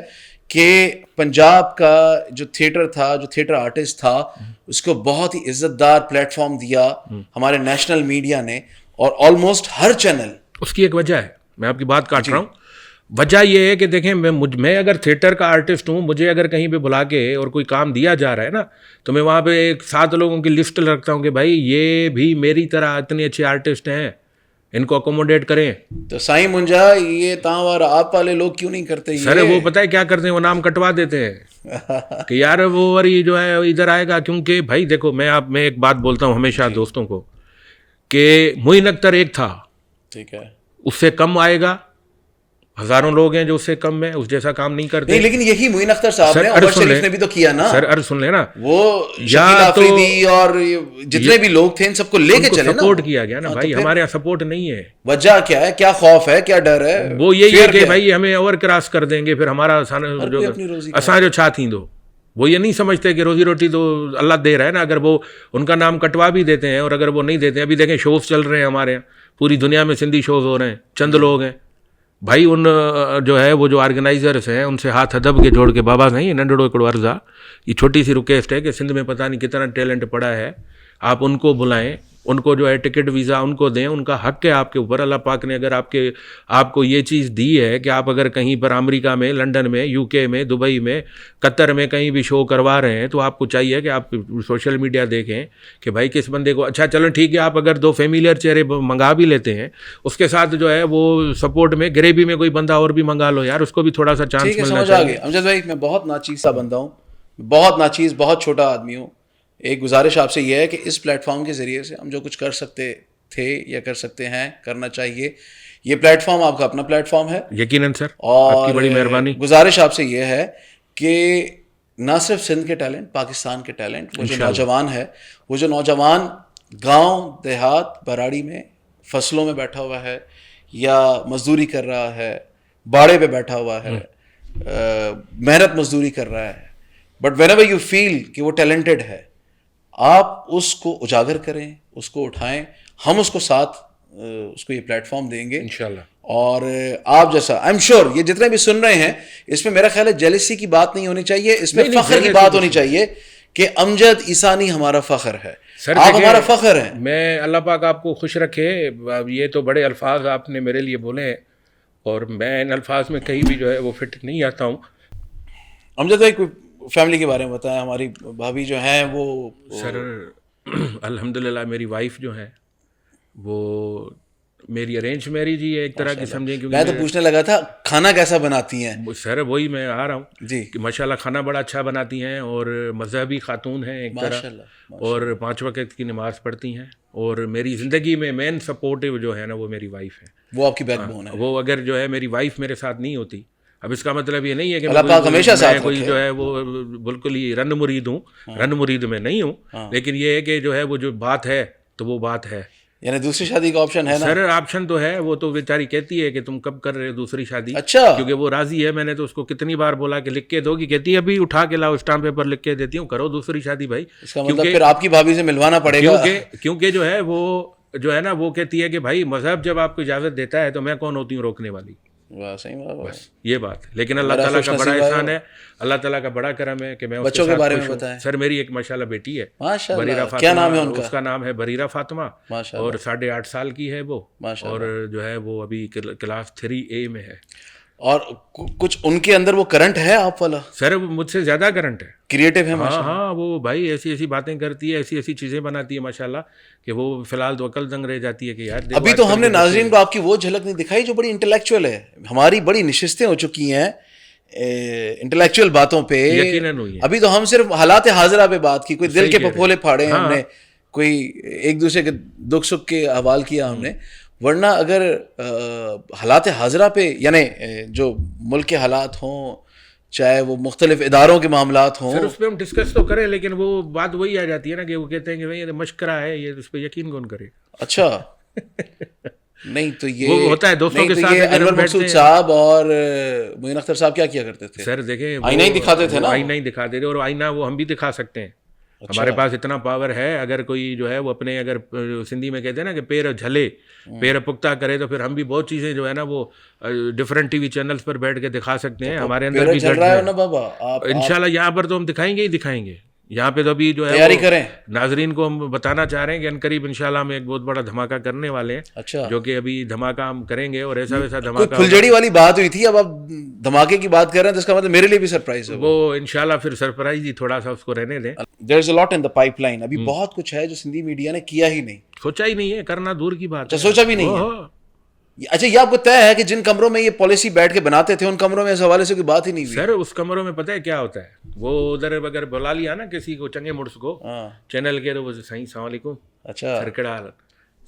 کہ پنجاب کا جو تھیٹر تھا, جو تھیٹر آرٹسٹ تھا, اس کو بہت ہی عزت دار پلیٹ فارم دیا ہمارے نیشنل میڈیا نے, اور آلموسٹ ہر چینل. اس کی ایک وجہ ہے, میں آپ کی بات کاٹ رہا ہوں. وجہ یہ ہے کہ دیکھیں میں اگر تھیٹر کا آرٹسٹ ہوں, مجھے اگر کہیں پہ بلا کے اور کوئی کام دیا جا رہا ہے نا, تو میں وہاں پہ ایک 7 لوگوں کی لسٹ رکھتا ہوں کہ بھائی یہ بھی میری طرح اتنے اچھے آرٹسٹ ہیں, ان کو اکوموڈیٹ کریں. تو سائیں منجا یہ اور آپ والے لوگ کیوں نہیں کرتے؟ سر وہ پتہ ہے کیا کرتے ہیں, وہ نام کٹوا دیتے ہیں کہ یار وہ وری جو ہے ادھر آئے گا. کیونکہ بھائی دیکھو میں ایک بات بولتا ہوں ہمیشہ دوستوں کو کہ معین اختر ایک تھا, ٹھیک ہے, اس سے کم آئے گا, ہزاروں لوگ ہیں جو اس سے کم ہے, اس جیسا کام نہیں کرتے. نہیں لیکن یہی معین اختر صاحب نے, عمر شریف نے بھی تو کیا نا. سر سن لیں نا, وہ شکیل آفریدی اور جتنے بھی لوگ تھے ان سب کو لے کے چلے نا, سپورٹ کیا گیا نا. بھائی ہمارے یہاں سپورٹ نہیں ہے. وجہ کیا ہے, کیا خوف ہے, کیا ڈر ہے؟ وہ یہی ہے کہ بھائی ہمیں اوور کراس کر دیں گے, پھر ہمارا اساں جو چھا تھیں دو. وہ یہ نہیں سمجھتے کہ روزی روٹی تو اللہ دے رہا ہے نا. اگر وہ ان کا نام کٹوا بھی دیتے ہیں اور اگر وہ نہیں دیتے ہیں, ابھی دیکھیں شوز چل رہے ہیں ہمارے یہاں, پوری دنیا میں سندھی شوز ہو رہے ہیں, چند لوگ ہیں بھائی. ان جو ہے وہ جو آرگنائزرس ہیں ان سے ہاتھ ادب کے جوڑ کے, بابا نہیں ننڈڑو اکڑو عرضہ, یہ چھوٹی سی ریکویسٹ ہے کہ سندھ میں پتہ نہیں کتنا ٹیلنٹ پڑا ہے, آپ ان کو بلائیں, ان کو جو ہے ٹکٹ ویزا ان کو دیں, ان کا حق ہے آپ کے اوپر. اللہ پاک نے اگر آپ کو یہ چیز دی ہے کہ آپ اگر کہیں پر امریکہ میں, لنڈن میں, یو کے میں, دبئی میں, قطر میں کہیں بھی شو کروا رہے ہیں, تو آپ کو چاہیے کہ آپ سوشل میڈیا دیکھیں کہ بھائی کس بندے کو. اچھا چلو ٹھیک ہے, آپ اگر 2 فیملیئر چہرے منگا بھی لیتے ہیں, اس کے ساتھ جو ہے وہ سپورٹ میں گریوی میں کوئی بندہ اور بھی منگا لو یار, اس کو بھی تھوڑا سا چانس ملنا چاہیے. امجد بھائی میں بہت ناچیز سا بندہ ہوں, بہت ناچیز, بہت چھوٹا آدمی ہوں. ایک گزارش آپ سے یہ ہے کہ اس پلیٹ فارم کے ذریعے سے ہم جو کچھ کر سکتے تھے یا کر سکتے ہیں, کرنا چاہیے. یہ پلیٹ فارم آپ کا اپنا پلیٹ فارم ہے یقیناً سر, اور آپ کی بڑی مہربانی. گزارش آپ سے یہ ہے کہ نہ صرف سندھ کے ٹیلنٹ, پاکستان کے ٹیلنٹ, وہ جو نوجوان ہے, وہ جو نوجوان گاؤں دیہات براڑی میں فصلوں میں بیٹھا ہوا ہے یا مزدوری کر رہا ہے, باڑے پہ بیٹھا ہوا ہے, محنت مزدوری کر رہا ہے, but whenever you feel کہ وہ ٹیلنٹڈ ہے, آپ اس کو اجاگر کریں, اس کو اٹھائیں. ہم اس کو ساتھ اس کو یہ پلیٹ فارم دیں گے انشاءاللہ. اور آپ جیسا آئی ایم شیور یہ جتنے بھی سن رہے ہیں, اس میں میرا خیال ہے جیلسی کی بات نہیں ہونی چاہیے, اس میں فخر کی بات ہونی چاہیے کہ امجد عیسانی ہمارا فخر ہے, آپ ہمارا فخر ہیں. میں اللہ پاک آپ کو خوش رکھے. یہ تو بڑے الفاظ آپ نے میرے لیے بولے ہیں اور میں ان الفاظ میں کہیں بھی جو ہے وہ فٹ نہیں آتا ہوں. امجد بھائی کوئی فیملی کے بارے میں بتائیں. ہماری بھابھی جو ہیں وہ سر الحمدللہ میری وائف جو ہے وہ میری ارینج میرج ہی ہے ایک طرح کی سمجھیں. میں تو پوچھنے لگا تھا کھانا کیسا بناتی ہیں. سر وہی میں آ رہا ہوں جی کہ ماشاءاللہ کھانا بڑا اچھا بناتی ہیں اور مذہبی خاتون ہیں ایک طرح, اور 5 وقت کی نماز پڑھتی ہیں. اور میری زندگی میں مین سپورٹیو جو ہے نا وہ میری وائف ہے, وہ آپ کی بیک بون ہے. وہ اگر جو ہے میری وائف میرے ساتھ نہیں ہوتی, اب اس کا مطلب یہ نہیں ہے کہ اللہ پاک ہمیشہ ساتھ کوئی جو ہے وہ بالکل ہی رن مرید ہوں, رن مرید میں نہیں ہوں, لیکن یہ ہے کہ جو ہے وہ جو بات ہے تو وہ بات ہے. یعنی دوسری شادی کا آپشن ہے نا؟ سر آپشن تو ہے, وہ تو بیچاری کہتی ہے کہ تم کب کر رہے ہو دوسری شادی. اچھا, کیونکہ وہ راضی ہے. میں نے تو اس کو کتنی بار بولا کہ لکھ کے دو, کہ کہتی ہے ابھی اٹھا کے لاؤ اسٹامپ پیپر لکھ کے دیتی ہوں, کرو دوسری شادی بھائی. اس کا مطلب پھر آپ کی بھابھی سے ملوانا پڑے گا. کیونکہ جو ہے وہ جو ہے نا وہ کہتی ہے کہ بھائی مذہب جب آپ کو اجازت دیتا ہے تو میں کون ہوتی ہوں روکنے والی. بس یہ بات. لیکن اللہ تعالیٰ کا بڑا احسان ہے, اللہ تعالیٰ کا بڑا کرم ہے کہ میں بچوں کے بارے میں بتائیں. سر میری ایک ماشاءاللہ بیٹی ہے بریرہ فاطمہ. کیا نام ہے ان کا؟ اس کا نام ہے بریرہ فاطمہ, اور 8.5 سال کی ہے وہ, اور جو ہے وہ ابھی کلاس 3A میں ہے. اور کچھ ان کے اندر وہ کرنٹ ہے آپ والا؟ سر مجھ سے زیادہ کرنٹ ہے, کریٹو ہے. ہاں وہ بھائی ایسی ایسی باتیں کرتی ہے, ایسی ایسی چیزیں بناتی ہے ماشاءاللہ کہ وہ فی الحال تو عقل دنگ رہ جاتی ہے کہ یار. ابھی تو ہم نے ناظرین کو آپ کی وہ جھلک نہیں دکھائی جو بڑی انٹلیکچوئل ہے. ہماری بڑی نشستیں ہو چکی ہیں انٹلیکچوئل باتوں پہ, یقیناً ہوئی. ابھی تو ہم صرف حالات حاضرہ پہ بات کی, کوئی دل کے پھپھولے پھاڑے ہم نے, کوئی ایک دوسرے کے دکھ سکھ کے حوال کیا ہم نے. ورنہ اگر حالات حاضرہ پہ یعنی جو ملک کے حالات ہوں, چاہے وہ مختلف اداروں کے معاملات ہوں, سر اس پہ ہم ڈسکس تو کریں, لیکن وہ بات وہی آ جاتی ہے نا کہ وہ کہتے ہیں کہ بھائی یہ مشکرہ ہے, یہ اس پہ یقین کون کرے. اچھا نہیں تو یہ ہوتا ہے دوستوں کے ساتھ. انور مقصود صاحب اور معین اختر صاحب کیا کرتے تھے؟ سر دیکھیں آئینہ ہی دکھاتے تھے نا, آئینہ ہی دکھاتے تھے, اور آئینہ وہ ہم بھی دکھا سکتے ہیں. ہمارے پاس اتنا پاور ہے, اگر کوئی جو ہے وہ اپنے اگر سندھی میں کہتے ہیں نا کہ پیر جھلے پیر پختہ کرے, تو پھر ہم بھی بہت چیزیں جو ہے نا وہ ڈفرینٹ ٹی وی چینلز پر بیٹھ کے دکھا سکتے ہیں. ہمارے اندر بھی چل رہا ہے نا بابا, انشاءاللہ یہاں پر تو ہم دکھائیں گے ہی دکھائیں گے. یہاں پہ تو ابھی جو ہے تیاری کریں. ناظرین کو ہم بتانا چاہ رہے ہیں کہ انقریب انشاءاللہ ہم ایک بہت بڑا دھماکہ کرنے والے ہیں. اچھا, جو کہ ابھی دھماکہ ہم کریں گے اور ایسا ویسا کوئی دھماکہ پھلجڑی والی بات ہوئی تھی, اب آپ دھماکے کی بات کر رہے ہیں تو اس کا مطلب میرے لیے بھی سرپرائز ہے. وہ انشاءاللہ پھر سرپرائز ہی تھوڑا سا اس کو رہنے دیں. دیر از اے لاٹ ان دا پائپ لائن. ابھی بہت کچھ ہے جو سندھی میڈیا نے کیا ہی نہیں, سوچا ہی نہیں ہے, کرنا دور کی بات ہے. سوچا بھی نہیں ہے. اچھا, یہ آپ کو طے ہے کہ جن کمروں میں یہ پالیسی بیٹھ کے بناتے تھے ان کمروں میں اس حوالے سے کوئی بات ہی نہیں ہوئی؟ سر اس کمروں میں پتہ ہے کیا ہوتا ہے, وہ ادھر اگر بلا لیا نا کسی کو چنگے مرس کو چینل کے, تو وہ صحیح السلام علیکم. اچھا, سر کہڑا حال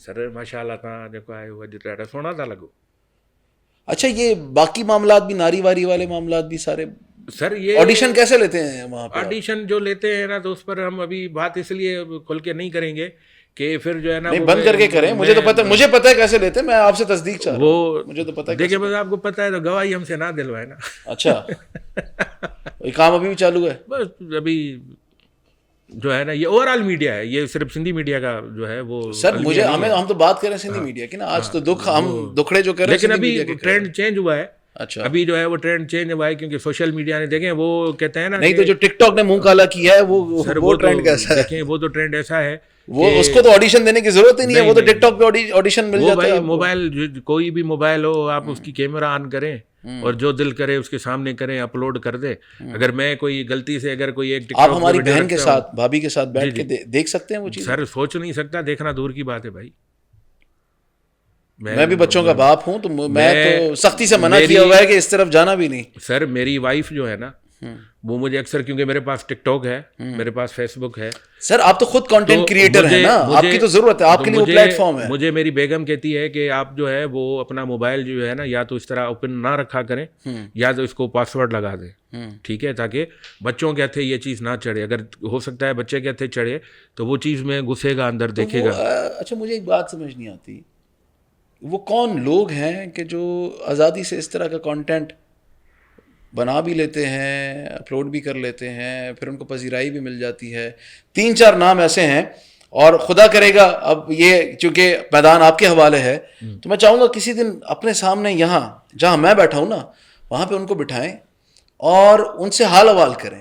سر, ماشاء اللہ تھا جو آئے ہوا جو سونا تھا لگو. اچھا, یہ باقی معاملات بھی, ناری واری والے معاملات بھی سارے سر یہ آڈیشن کیسے لیتے ہیں وہاں پہ؟ آڈیشن جو لیتے ہیں نا, تو اس پر ہم ابھی بات اس لیے کھل کے نہیں کریں گے کہ پھر جو ہے نا نہیں, بند کر کے کریں. مجھے تو پتہ ہے کیسے لیتے ہیں, میں آپ سے تصدیق چاہ رہا ہوں. وہ مجھے تو پتہ ہے. دیکھیں بس آپ کو پتہ ہے تو گواہی ہم سے نہ دلوائے نا. اچھا, یہ کام ابھی بھی چالو ہے؟ بس ابھی جو ہے نا یہ اوور آل میڈیا ہے, یہ صرف سندھی میڈیا کا جو ہے وہ. سر مجھے ہم تو بات کر رہے ہیں سندھی میڈیا کی نا, آج تو دکھ ہم دکھڑے جو کر رہے ہیں, لیکن ابھی ٹرینڈ چینج ہوا ہے. اچھا, ابھی جو ہے وہ ٹرینڈ چینج ہوا ہے کیونکہ سوشل میڈیا نے دیکھیں وہ کہتے ہیں نا, نہیں تو جو ٹک ٹاک نے منہ کالا کیا ہے وہ ٹرینڈ کیسا ہے؟ دیکھیں وہ تو ٹرینڈ ایسا ہے وہ اس کو تو آڈیشن دینے کی ضرورت ہی نہیں ہے, وہ تو ٹک ٹاک پہ آڈیشن مل جاتا ہے. موبائل کوئی بھی موبائل ہو, آپ اس کی کیمرہ آن کریں اور جو دل کرے اس کے سامنے کریں, اپلوڈ کر دیں. اگر میں کوئی غلطی سے اگر کوئی ایک آپ ہماری بہن کے ساتھ, بھابھی کے ساتھ بیٹھ کے دیکھ سکتے ہیں وہ چیز؟ سر سوچ نہیں سکتا, دیکھنا دور کی بات ہے بھائی. میں بھی بچوں کا باپ ہوں تو میں تو سختی سے منع کیا ہوا ہے کہ اس طرف جانا بھی نہیں. سر میری وائف جو ہے نا وہ مجھے اکثر, کیونکہ میرے پاس ٹک ٹاک ہے, میرے پاس فیس بک ہے. سر آپ تو خود کنٹینٹ کریٹر ہیں نا, آپ کی تو ضرورت ہے, آپ کے لیے وہ پلیٹ فارم ہے. مجھے میری بیگم کہتی ہے کہ آپ جو ہے وہ اپنا موبائل جو ہے نا یا تو اس طرح اوپن نہ رکھا کریں یا تو اس کو پاسورڈ لگا دیں, ٹھیک ہے, تاکہ بچوں کے ہتھے یہ چیز نہ چڑھے. اگر ہو سکتا ہے بچے کے ہتھے چڑھے تو وہ چیز میں گھسے گا اندر, دیکھے گا. اچھا, مجھے ایک بات سمجھ نہیں آتی, وہ کون لوگ ہیں کہ جو آزادی سے اس طرح کا کانٹینٹ بنا بھی لیتے ہیں, اپلوڈ بھی کر لیتے ہیں, پھر ان کو پذیرائی بھی مل جاتی ہے؟ 3-4 نام ایسے ہیں, اور خدا کرے گا اب یہ چونکہ میدان آپ کے حوالے ہے تو میں چاہوں گا کسی دن اپنے سامنے یہاں جہاں میں بیٹھا ہوں نا وہاں پہ ان کو بٹھائیں اور ان سے حال حوال کریں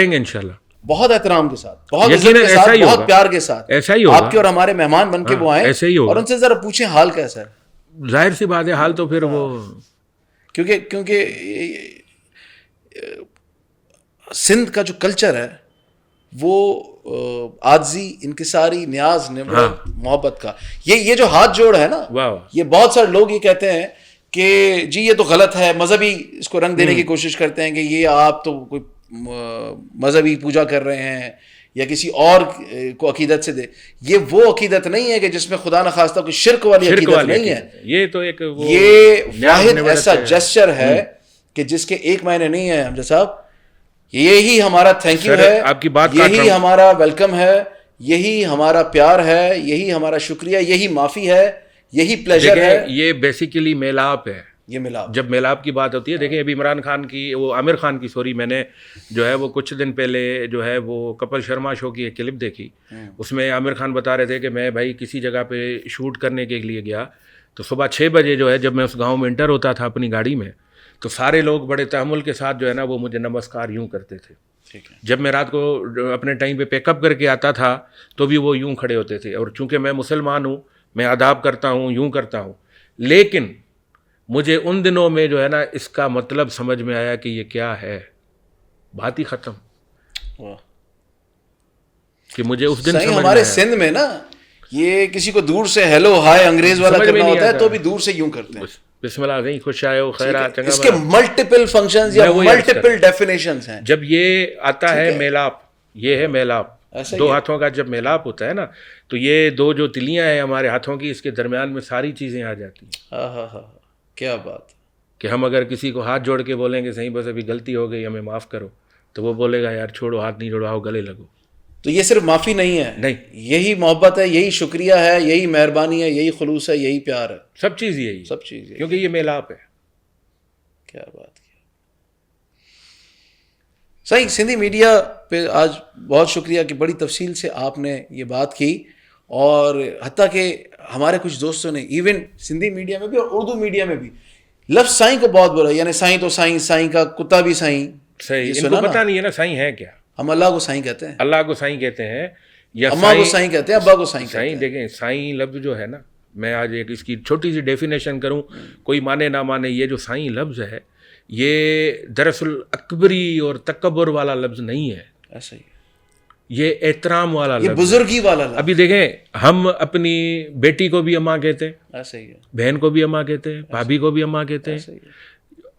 گے انشاءاللہ, بہت احترام کے ساتھ, بہت عزت کے ساتھ, بہت پیار کے ساتھ. ایسا ہی ہوگا, آپ کے اور ہمارے مہمان بن کے وہ آئیں اور ان سے ذرا پوچھیں حال کیسا ہے. ظاہر سی بات ہے حال تو پھر وہ, کیونکہ سندھ کا جو کلچر ہے وہ عاجزی, انکساری, نیاز, محبت کا, یہ جو ہاتھ جوڑ ہے نا, یہ بہت سارے لوگ یہ کہتے ہیں کہ جی یہ تو غلط ہے, مذہبی اس کو رنگ دینے کی کوشش کرتے ہیں کہ یہ آپ تو کوئی مذہبی پوجا کر رہے ہیں یا کسی اور کو عقیدت سے دے. یہ وہ عقیدت نہیں ہے کہ جس میں خدا نخواستہ کوئی شرک والی عقیدت نہیں ہے. یہ تو ایک یہ واحد ایسا جسچر ہے کہ جس کے ایک معنی نہیں ہے حمزہ صاحب. یہی ہمارا تھینک یو ہے, آپ کی بات, یہی ہمارا ویلکم ہے, یہی ہمارا پیار ہے, یہی ہمارا شکریہ, یہی معافی ہے, یہی پلیجر ہے. یہ بیسیکلی میلاپ ہے. یہ ملاپ, جب میلاپ کی بات ہوتی ہے, دیکھیں ابھی عمران خان کی, وہ عامر خان کی, سوری, میں نے جو ہے وہ کچھ دن پہلے جو ہے وہ کپل شرما شو کی ایک کلپ دیکھی. اس میں عامر خان بتا رہے تھے کہ میں بھائی کسی جگہ پہ شوٹ کرنے کے لیے گیا تو صبح 6 بجے جو ہے جب میں اس گاؤں میں انٹر ہوتا تھا اپنی گاڑی میں تو سارے لوگ بڑے تحمل کے ساتھ جو ہے نا وہ مجھے نمسکار یوں کرتے تھے. جب میں رات کو اپنے ٹائم پہ پیک اپ کر کے آتا تھا تو بھی وہ یوں کھڑے ہوتے تھے. اور چونکہ میں مسلمان ہوں, میں آداب کرتا ہوں, یوں کرتا ہوں, لیکن مجھے ان دنوں میں جو ہے نا اس کا مطلب سمجھ میں آیا کہ یہ کیا ہے, بات ہی ختم. کہ مجھے اس دن سمجھ ہمارے سندھ میں نا یہ کسی کو دور سے ہیلو ہائے انگریز والا کرنا ہوتا ہے تو بھی دور سے یوں کرتے ہیں, بسم اللہ نہیں, خوش آئے ہو, خیر آ, اس کے ملٹیپل فنکشنز یا ملٹیپل ڈیفینیشنز ہیں. جب یہ آتا ہے میلاپ, یہ ہے میلاپ, 2 ہاتھوں کا جب میلاپ ہوتا ہے نا تو یہ 2 جو تلیاں ہیں ہمارے ہاتھوں کی, اس کے درمیان میں ساری چیزیں آ جاتی ہیں. ہاں, کیا بات, کہ ہم اگر کسی کو ہاتھ جوڑ کے بولیں گے صحیح بس ابھی غلطی ہو گئی ہمیں معاف کرو, تو وہ بولے گا یار چھوڑو, ہاتھ نہیں جوڑاؤ, گلے لگو. تو یہ صرف معافی نہیں ہے, نہیں, یہی محبت ہے, یہی شکریہ ہے, یہی مہربانی ہے, یہی خلوص ہے, یہی پیار ہے, سب چیز یہی, سب چیز, کیونکہ یہ میلاپ ہے. کیا بات کی. صحیح, سندھی میڈیا پہ آج بہت شکریہ کہ بڑی تفصیل سے آپ نے یہ بات کی, اور حتیٰ کہ ہمارے کچھ دوستوں نے ایون سندھی میڈیا میں بھی اور اردو میڈیا میں بھی لفظ سائیں کو بہت بولا, یعنی سائیں تو سائیں, سائیں کا کتا بھی سائیں. صحیح, ان کو پتہ نہیں ہے نا سائیں ہے کیا. ہم اللہ کو سائیں کہتے ہیں, اللہ کو سائیں کہتے ہیں یا اماں کو سائیں کہتے ہیں, ابا کو سائیں کہتے سائیں. ہیں. دیکھیں سائیں لفظ جو ہے نا, میں آج ایک اس کی چھوٹی سی ڈیفینیشن کروں, کوئی مانے نہ مانے, یہ جو سائیں لفظ ہے یہ دراصل اکبری اور تکبر والا لفظ نہیں ہے, ایسا ہی یہ احترام والا یہ لفظ. بزرگی والا لفظ. ابھی دیکھیں ہم اپنی بیٹی کو بھی اماں کہتے ہیں, ایسا ہی ہے, بہن کو بھی اماں کہتے ہیں, بھابھی کو بھی اماں کہتے ہیں, ایسا ہی ہے.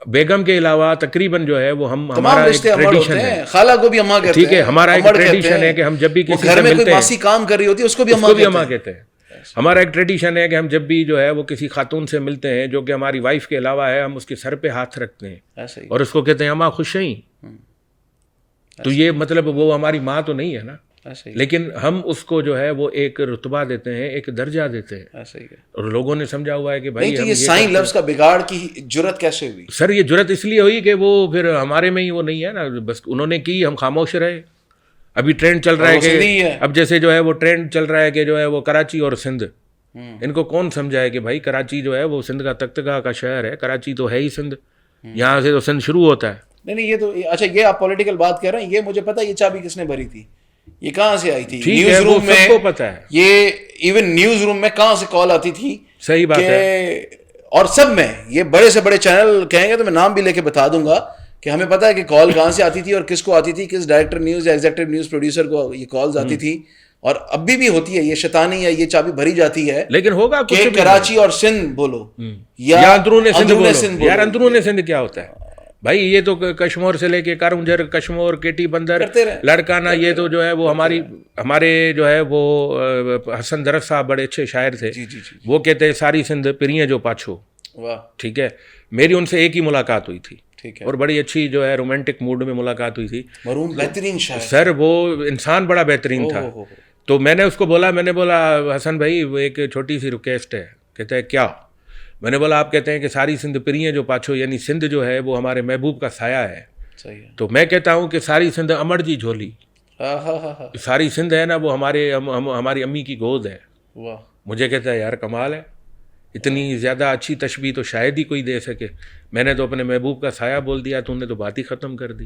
بیگم کے علاوہ تقریباً جو ہے وہ ہمارا تمام ایک رشتے امڑ ٹریڈیشن ہوتے ہے. ہیں, خالہ کو بھی اماں کہتے ہیں, ٹھیک ہے, ہمارا ایک امڑ کہتے ٹریڈیشن ہے ہیں. کہ ہم جب بھی وہ کسی گھر سے میں کوئی ملتے ہیں ماسی کام کر رہی ہوتی ہے اس کو بھی اس کو بھی اماں اماں کہتے ہیں. کہتے ہیں. ہمارا ایک ٹریڈیشن ہے کہ ہم جب بھی جو ہے وہ کسی خاتون سے ملتے ہیں جو کہ ہماری وائف کے علاوہ ہے, ہم اس کے سر پہ ہاتھ رکھتے ہیں ایسا ہی, اور اس کو کہتے ہیں اماں خوش ہیں. تو یہ مطلب وہ ہماری ماں تو نہیں ہے نا, ایسا ہی, لیکن ہم اس کو جو ہے وہ ایک رتبہ دیتے ہیں, ایک درجہ دیتے ہیں, ایسا ہی ہے. اور لوگوں نے سمجھا ہوا ہے کہ نہیں بھائی تو ہم یہ سائیں لفظ کا بگاڑ کی جرت کیسے ہوئی؟ سر یہ جرت اس لیے ہوئی کہ وہ پھر ہمارے میں ہی وہ نہیں ہے نا, بس انہوں نے کی, ہم خاموش رہے. ابھی ٹرینڈ چل رہا ہے کہ اب جیسے جو ہے وہ ٹرینڈ چل رہا ہے کہ جو ہے وہ کراچی اور سندھ, ان کو کون سمجھائے کہ بھائی کراچی جو ہے وہ سندھ کا تختگاہ کا شہر ہے, کراچی تو ہے ہی سندھ, یہاں سے تو سندھ شروع ہوتا ہے. نہیں یہ تو اچھا, یہ آپ پولیٹیکل بات کر رہے ہیں, یہ مجھے پتا یہ چابی کس نے بھری تھی, یہ کہاں سے آئی تھی نیوز روم میں, سب کو پتا ہے. یہ ایون نیوز روم میں کہاں سے کال آتی تھی, صحیح بات ہے, اور سب میں یہ بڑے سے بڑے چینل کہیں گے تو میں نام بھی لے کے بتا دوں گا کہ ہمیں پتا ہے کہ کال کہاں سے آتی تھی اور کس کو آتی تھی, کس ڈائریکٹر نیوز یا ایگزیکٹو نیوز پروڈیوسر کو یہ کالز آتی تھی, اور ابھی بھی ہوتی ہے. یہ شیطانی یا یہ چابی بھری جاتی ہے, لیکن ہوگا کہ کراچی اور سندھ بولو یا اندرون سندھ بولو. یار اندرون سندھ کیا ہوتا ہے بھائی, یہ تو کشمور سے لے کے کرنجر, کشمور, کیٹی بندر, لڑکانہ, یہ تو جو ہے وہ ہمارے جو ہے وہ حسن درخت صاحب بڑے اچھے شاعر تھے, وہ کہتے ہیں ساری سندھ پریے جو پاچھو. ٹھیک ہے, میری ان سے ایک ہی ملاقات ہوئی تھی, اور بڑی اچھی جو ہے رومانٹک موڈ میں ملاقات ہوئی تھی. بہترین شاعر سر, وہ انسان بڑا بہترین تھا. تو میں نے اس کو بولا, میں نے بولا حسن بھائی وہ ایک چھوٹی سی ریکویسٹ ہے. کہتا ہے کیا؟ میں نے بولا آپ کہتے ہیں کہ ساری سندھ پریے جو پاچھو, یعنی سندھ جو ہے وہ ہمارے محبوب کا سایہ ہے. تو میں کہتا ہوں کہ ساری سندھ امڑ جی جھولی, ساری سندھ ہے نا وہ ہماری امی کی گود ہے. مجھے کہتا ہے یار کمال ہے, اتنی زیادہ اچھی تشبیہ تو شاید ہی کوئی دے سکے. میں نے تو اپنے محبوب کا سایہ بول دیا, تو نے تو بات ہی ختم کر دی.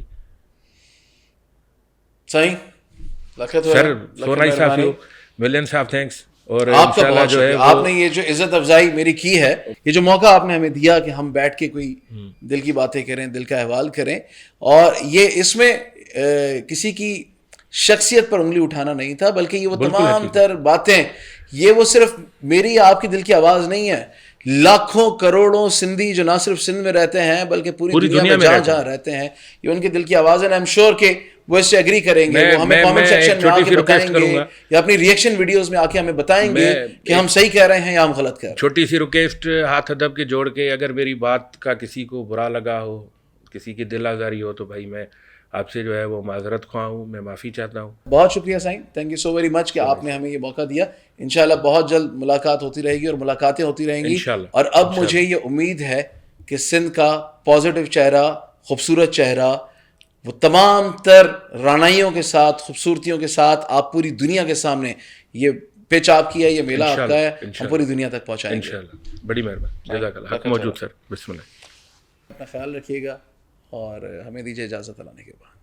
Sir so nice of you, millions of thanks. اور آپ کا بہت شکریہ, آپ نے یہ جو عزت افزائی میری کی ہے, یہ جو موقع آپ نے ہمیں دیا کہ ہم بیٹھ کے کوئی دل کی باتیں کریں, دل کا احوال کریں, اور یہ اس میں کسی کی شخصیت پر انگلی اٹھانا نہیں تھا, بلکہ یہ وہ تمام تر باتیں, یہ وہ صرف میری آپ کی دل کی آواز نہیں ہے. لاکھوں کروڑوں سندھی جو نہ صرف سندھ میں رہتے ہیں بلکہ پوری دنیا میں جہاں جہاں رہتے ہیں, یہ ان کے دل کی آواز ہے. آئی ایم شیور کہ وہ اس سے ایگری کریں گے, وہ ہمیں کامنٹ سیکشن میں آ کے بتائیں گے, یا اپنی ریئیکشن ویڈیوز میں آ کے ہمیں بتائیں گے کہ ہم صحیح کہہ رہے ہیں یا ہم غلط کہہ رہے ہیں. چھوٹی سی ریکویسٹ ہاتھ ادب کے جوڑ کے, اگر میری بات کا کسی کو برا لگا ہو, کسی کی دل آزاری ہو, تو بھائی میں آپ سے جو ہے وہ معذرت خواہ ہوں, میں معافی چاہتا ہوں. بہت شکریہ سائیں, thank you so very much کہ آپ نے ہمیں یہ موقع دیا. انشاءاللہ بہت جلد ملاقات ہوتی رہے گی اور ملاقاتیں ہوتی رہیں گی. اور اب مجھے یہ امید ہے کہ سندھ کا پازیٹیو چہرہ, خوبصورت چہرہ, وہ تمام تر رانائیوں کے ساتھ, خوبصورتیوں کے ساتھ آپ پوری دنیا کے سامنے, یہ پچ آپ کی ہے, یہ میلہ آپ کا ہے, ہم پوری دنیا تک پہنچائیں گے انشاءاللہ. بڑی مہربانی, جزاک اللہ. حق موجود سر, بسم اللہ. اپنا خیال رکھیے گا اور ہمیں دیجیے اجازت لانے کے بعد.